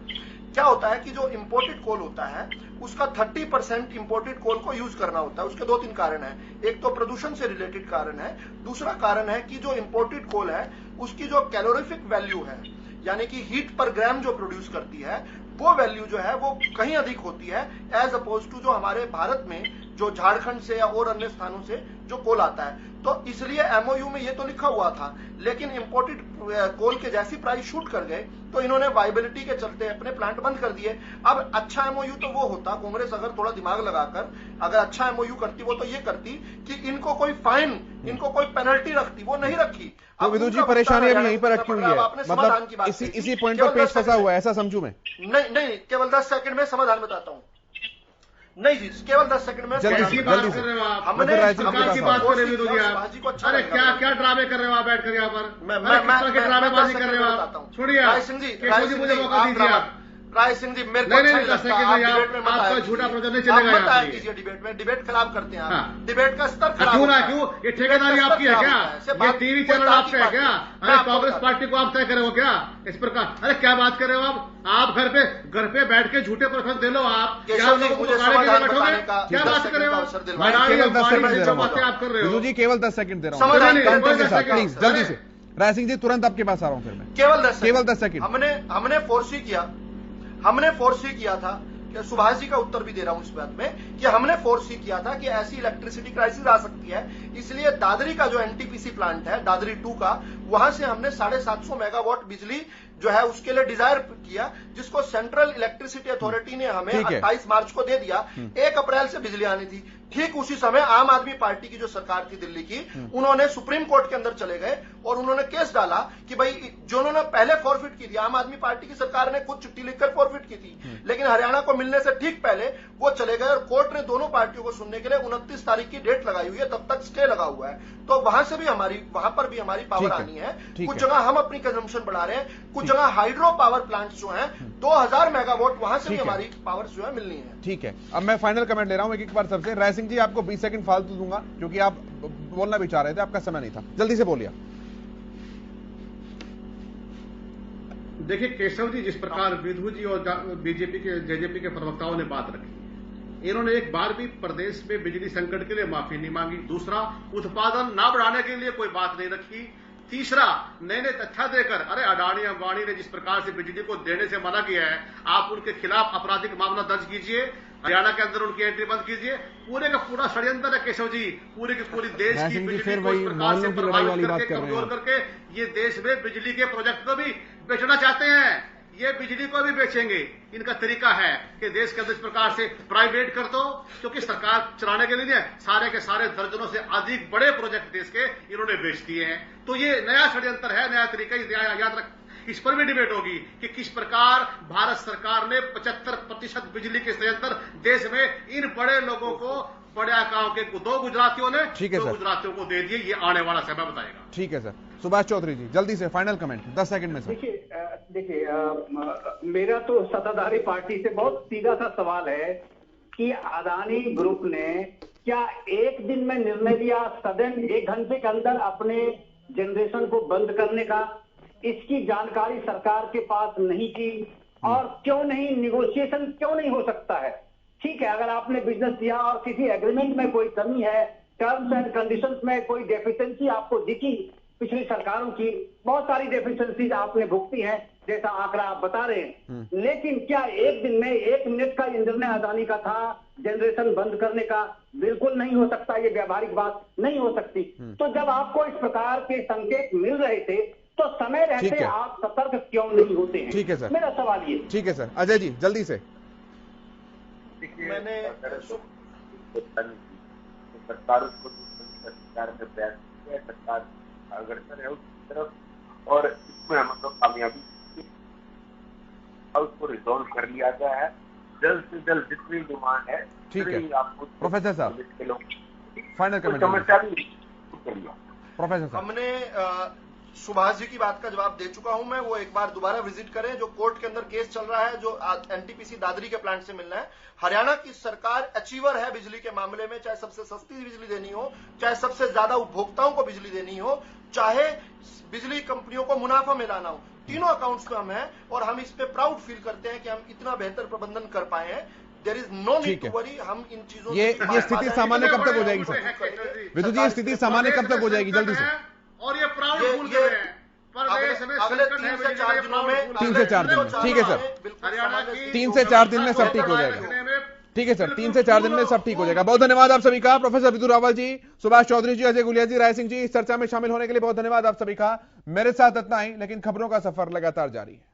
क्या होता है कि जो इंपोर्टेड कोल होता है उसका 30% इंपोर्टेड कोल को यूज करना होता है। उसके 2-3 कारण हैं। एक तो प्रदूषण से रिलेटेड कारण है, दूसरा कारण है कि जो इंपोर्टेड कोल है उसकी जो कैलोरीफिक वैल्यू है, यानी कि हीट पर ग्राम जो प्रोड्यूस करती है, वो वैल्यू जो है वो कहीं अधिक होती है एज अपोज टू जो हमारे भारत में जो झारखंड से या और अन्य स्थानों से जो कोल आता है। तो इसलिए एमओयू में ये तो लिखा हुआ था, लेकिन इंपोर्टेड कोल के जैसी प्राइस शूट कर गए तो इन्होंने वाइबिलिटी के चलते अपने प्लांट बंद कर दिए। अब अच्छा एमओयू तो वो होता, कांग्रेस अगर थोड़ा दिमाग लगाकर अगर अच्छा एमओयू करती, वो तो ये करती कि इनको कोई फाइन, इनको कोई पेनल्टी रखती, वो नहीं रखी। तो विदु जी परेशानी अभी यहीं पर रखी हुई है, मतलब इसी पॉइंट पर पेच फंसा हुआ है, ऐसा समझू मैं? नहीं, केवल 10 सेकंड में समाधान बताता हूँ। नहीं जी, केवल 10 सेकंड में। जल्दी से बात कर रहे हो आप, हमने सरकार की बात कर रहे हो आप। अरे क्या ड्रामे कर रहे हो आप बैठ कर यहाँ पर? मैं ड्रामेबाजी कर रहे हो आप? छोड़िए राय सिंह जी, मुझे मौका दीजिए आप। राय सिंह जी, मेरे को अच्छा नहीं लगता डिबेट में आपका झूठा प्रचार नहीं चलेगा। मत आया कीजिए डिबेट में, डिबेट खराब करते हैं आप। डिबेट का स्तर खराब क्यों ना, क्यों ये ठेकेदारी आपकी है क्या? ये टीवी चैनल आप पे है क्या? अरे कांग्रेस पार्टी को आप तय करे हो क्या इस प्रकार? अरे क्या बात कर रहे हो आप घर पे बैठ के झूठे प्रश्न दे लो आप, क्या लोगों को बगाड़े के लिए बैठोगे? क्या बात कर रहे हो आप? आप कर रहे हो जी, केवल 10 सेकंड दे रहा हूँ, प्लीज जल्दी से। राय सिंह जी, तुरंत आपके पास आ रहा हूँ फिर मैं। केवल 10 सेकंड। हमने फोर्सी किया था कि सुभाष जी का उत्तर भी दे रहा हूं इस बात में कि हमने फोर्सी किया था कि ऐसी इलेक्ट्रिसिटी क्राइसिस आ सकती है। इसलिए दादरी का जो एनटीपीसी प्लांट है, दादरी 2 का, वहां से हमने 750 मेगावाट बिजली जो है उसके लिए डिजायर किया, जिसको सेंट्रल इलेक्ट्रिसिटी अथॉरिटी ने हमें 28 मार्च को दे दिया। 1 अप्रैल से बिजली आनी थी। ठीक उसी समय आम आदमी पार्टी की जो सरकार थी दिल्ली की, उन्होंने सुप्रीम कोर्ट के अंदर चले गए और उन्होंने केस डाला कि भाई जो उन्होंने पहले फॉरफिट की थी, आम आदमी पार्टी की सरकार ने खुद चिट्ठी लिखकर फॉरफिट की थी, लेकिन हरियाणा को मिलने से ठीक पहले वो चले गए और कोर्ट ने दोनों पार्टियों को सुनने के लिए 29 तारीख की डेट लगाई हुई है, तब तक स्टे लगा हुआ है। तो वहां पर भी हमारी पावर आनी है। कुछ जगह हम अपनी कंजम्पशन बढ़ा रहे हैं, कुछ जगह हाइड्रो पावर प्लांट्स जो हैं 2000 मेगावाट, वहां से भी हमारी पावर जो है मिलनी है। ठीक है, अब मैं फाइनल कमेंट ले रहा हूं एक बार सबसे। राय सिंह जी, आपको 20 सेकंड फालतू दूंगा क्योंकि आप बोलना भी चाह रहे थे, आपका समय नहीं था, जल्दी से बोलिए। देखिए केशव जी, जिस प्रकार विधु जी और बीजेपी के जेजेपी के प्रवक्ताओं ने बात रखी, इन्होंने एक बार भी प्रदेश में बिजली संकट के लिए माफी नहीं मांगी। दूसरा, उत्पादन ना बढ़ाने के लिए कोई बात नहीं रखी। तीसरा, नए नए तथ्य देकर, अरे अडानी अंबानी ने जिस प्रकार से बिजली को देने से मना किया है, आप उनके खिलाफ आपराधिक मामला दर्ज कीजिए, हरियाणा के अंदर उनकी एंट्री बंद कीजिए। पूरे का पूरा षड्यंत्र है केशव जी, पूरी की पूरी देश की बिजली को इस प्रकार से प्रभावित करके, कमजोर करके, ये देश में बिजली के प्रोजेक्ट को भी बेचना चाहते हैं, ये बिजली को भी बेचेंगे। इनका तरीका है कि देश के अंदर इस प्रकार से प्राइवेट कर दो, क्योंकि सरकार चलाने के लिए सारे के सारे दर्जनों से अधिक बड़े प्रोजेक्ट देश के इन्होंने बेच दिए हैं। तो ये नया षड्यंत्र है, नया तरीका, याद रख। इस पर भी डिबेट होगी कि किस प्रकार भारत सरकार ने 75% बिजली के संयंत्र देश में इन बड़े लोगों को, बड़े गांव के 2 गुजरातियों ने 2 गुजरातियों को दे दिए। ये आने वाला समय बताएगा। ठीक है सर। सुभाष चौधरी जी, जल्दी से फाइनल कमेंट 10 सेकंड में। देखिए मेरा तो सत्ताधारी पार्टी से बहुत सीधा सा सवाल है कि अडानी ग्रुप ने क्या एक दिन में निर्णय लिया सदन 1 घंटे के अंदर अपने जनरेशन को बंद करने का? इसकी जानकारी सरकार के पास नहीं की, और क्यों नहीं, निगोशिएशन क्यों नहीं हो सकता है? ठीक है, अगर आपने बिजनेस किया और किसी एग्रीमेंट में कोई कमी है, टर्म्स एंड कंडीशंस में कोई डेफिशिएंसी आपको दिखी पिछली सरकारों की, बहुत सारी डेफिशिएंसीज आपने भुगती हैं, जैसा आंकड़ा आप बता रहे हैं, लेकिन क्या एक दिन में 1 मिनट का निर्णय अदानी का था जनरेशन बंद करने का? बिल्कुल नहीं हो सकता, ये व्यावहारिक बात नहीं हो सकती। तो जब आपको इस प्रकार के संकेत मिल रहे थे तो समय रहते आप सतर्क क्यों नहीं होते हैं? ठीक है सर, मेरा सवाल ये। ठीक है सर। अजय जी जल्दी से। मैंने सरकार उसको सरकार का प्रयास किया, सरकार अग्रसर है उसकी तरफ, और इसमें हम लोग कामयाबी उसको रिजॉल्व कर लिया गया है। जल्द से जल्द जितनी डिमांड है, ठीक है आपको प्रोफेसर साहब फाइनल कमेंट समस्या भी प्रोफेसर साहब। हमने सुभाष जी की बात का जवाब दे चुका हूं मैं, वो एक बार दोबारा विजिट करें। जो कोर्ट के अंदर केस चल रहा है, जो एनटीपीसी दादरी के प्लांट से मिलना है, हरियाणा की सरकार अचीवर है बिजली के मामले में, चाहे सबसे सस्ती बिजली देनी हो, चाहे सबसे ज्यादा उपभोक्ताओं को बिजली देनी हो, चाहे बिजली कंपनियों को मुनाफा में लाना हो, तीनों अकाउंट्स में हम हैं और हम इस पे प्राउड फील करते हैं कि हम इतना बेहतर प्रबंधन कर पाए हैं। There is no need to worry. हम इन चीजों ये स्थिति सामान्य कब तक हो जाएगी सर? विद्युत जी, ये स्थिति सामान्य कब तक हो जाएगी? जल्दी से। और ये प्राउड फील कर रहे हैं अगले 3 से 4 दिनों में, 3 से 4 दिन में, ठीक है सर, हरियाणा 3 से 4 दिन में सब ठीक हो जाएगा। ठीक है सर, 3 से 4 दिन में सब ठीक हो जाएगा। बहुत धन्यवाद आप सभी का, प्रोफेसर विदु रावल जी, सुभाष चौधरी जी, अजय गुलिया जी, राय सिंह जी, इस चर्चा में शामिल होने के लिए बहुत धन्यवाद आप सभी का। मेरे साथ इतना ही, लेकिन खबरों का सफर लगातार जारी है।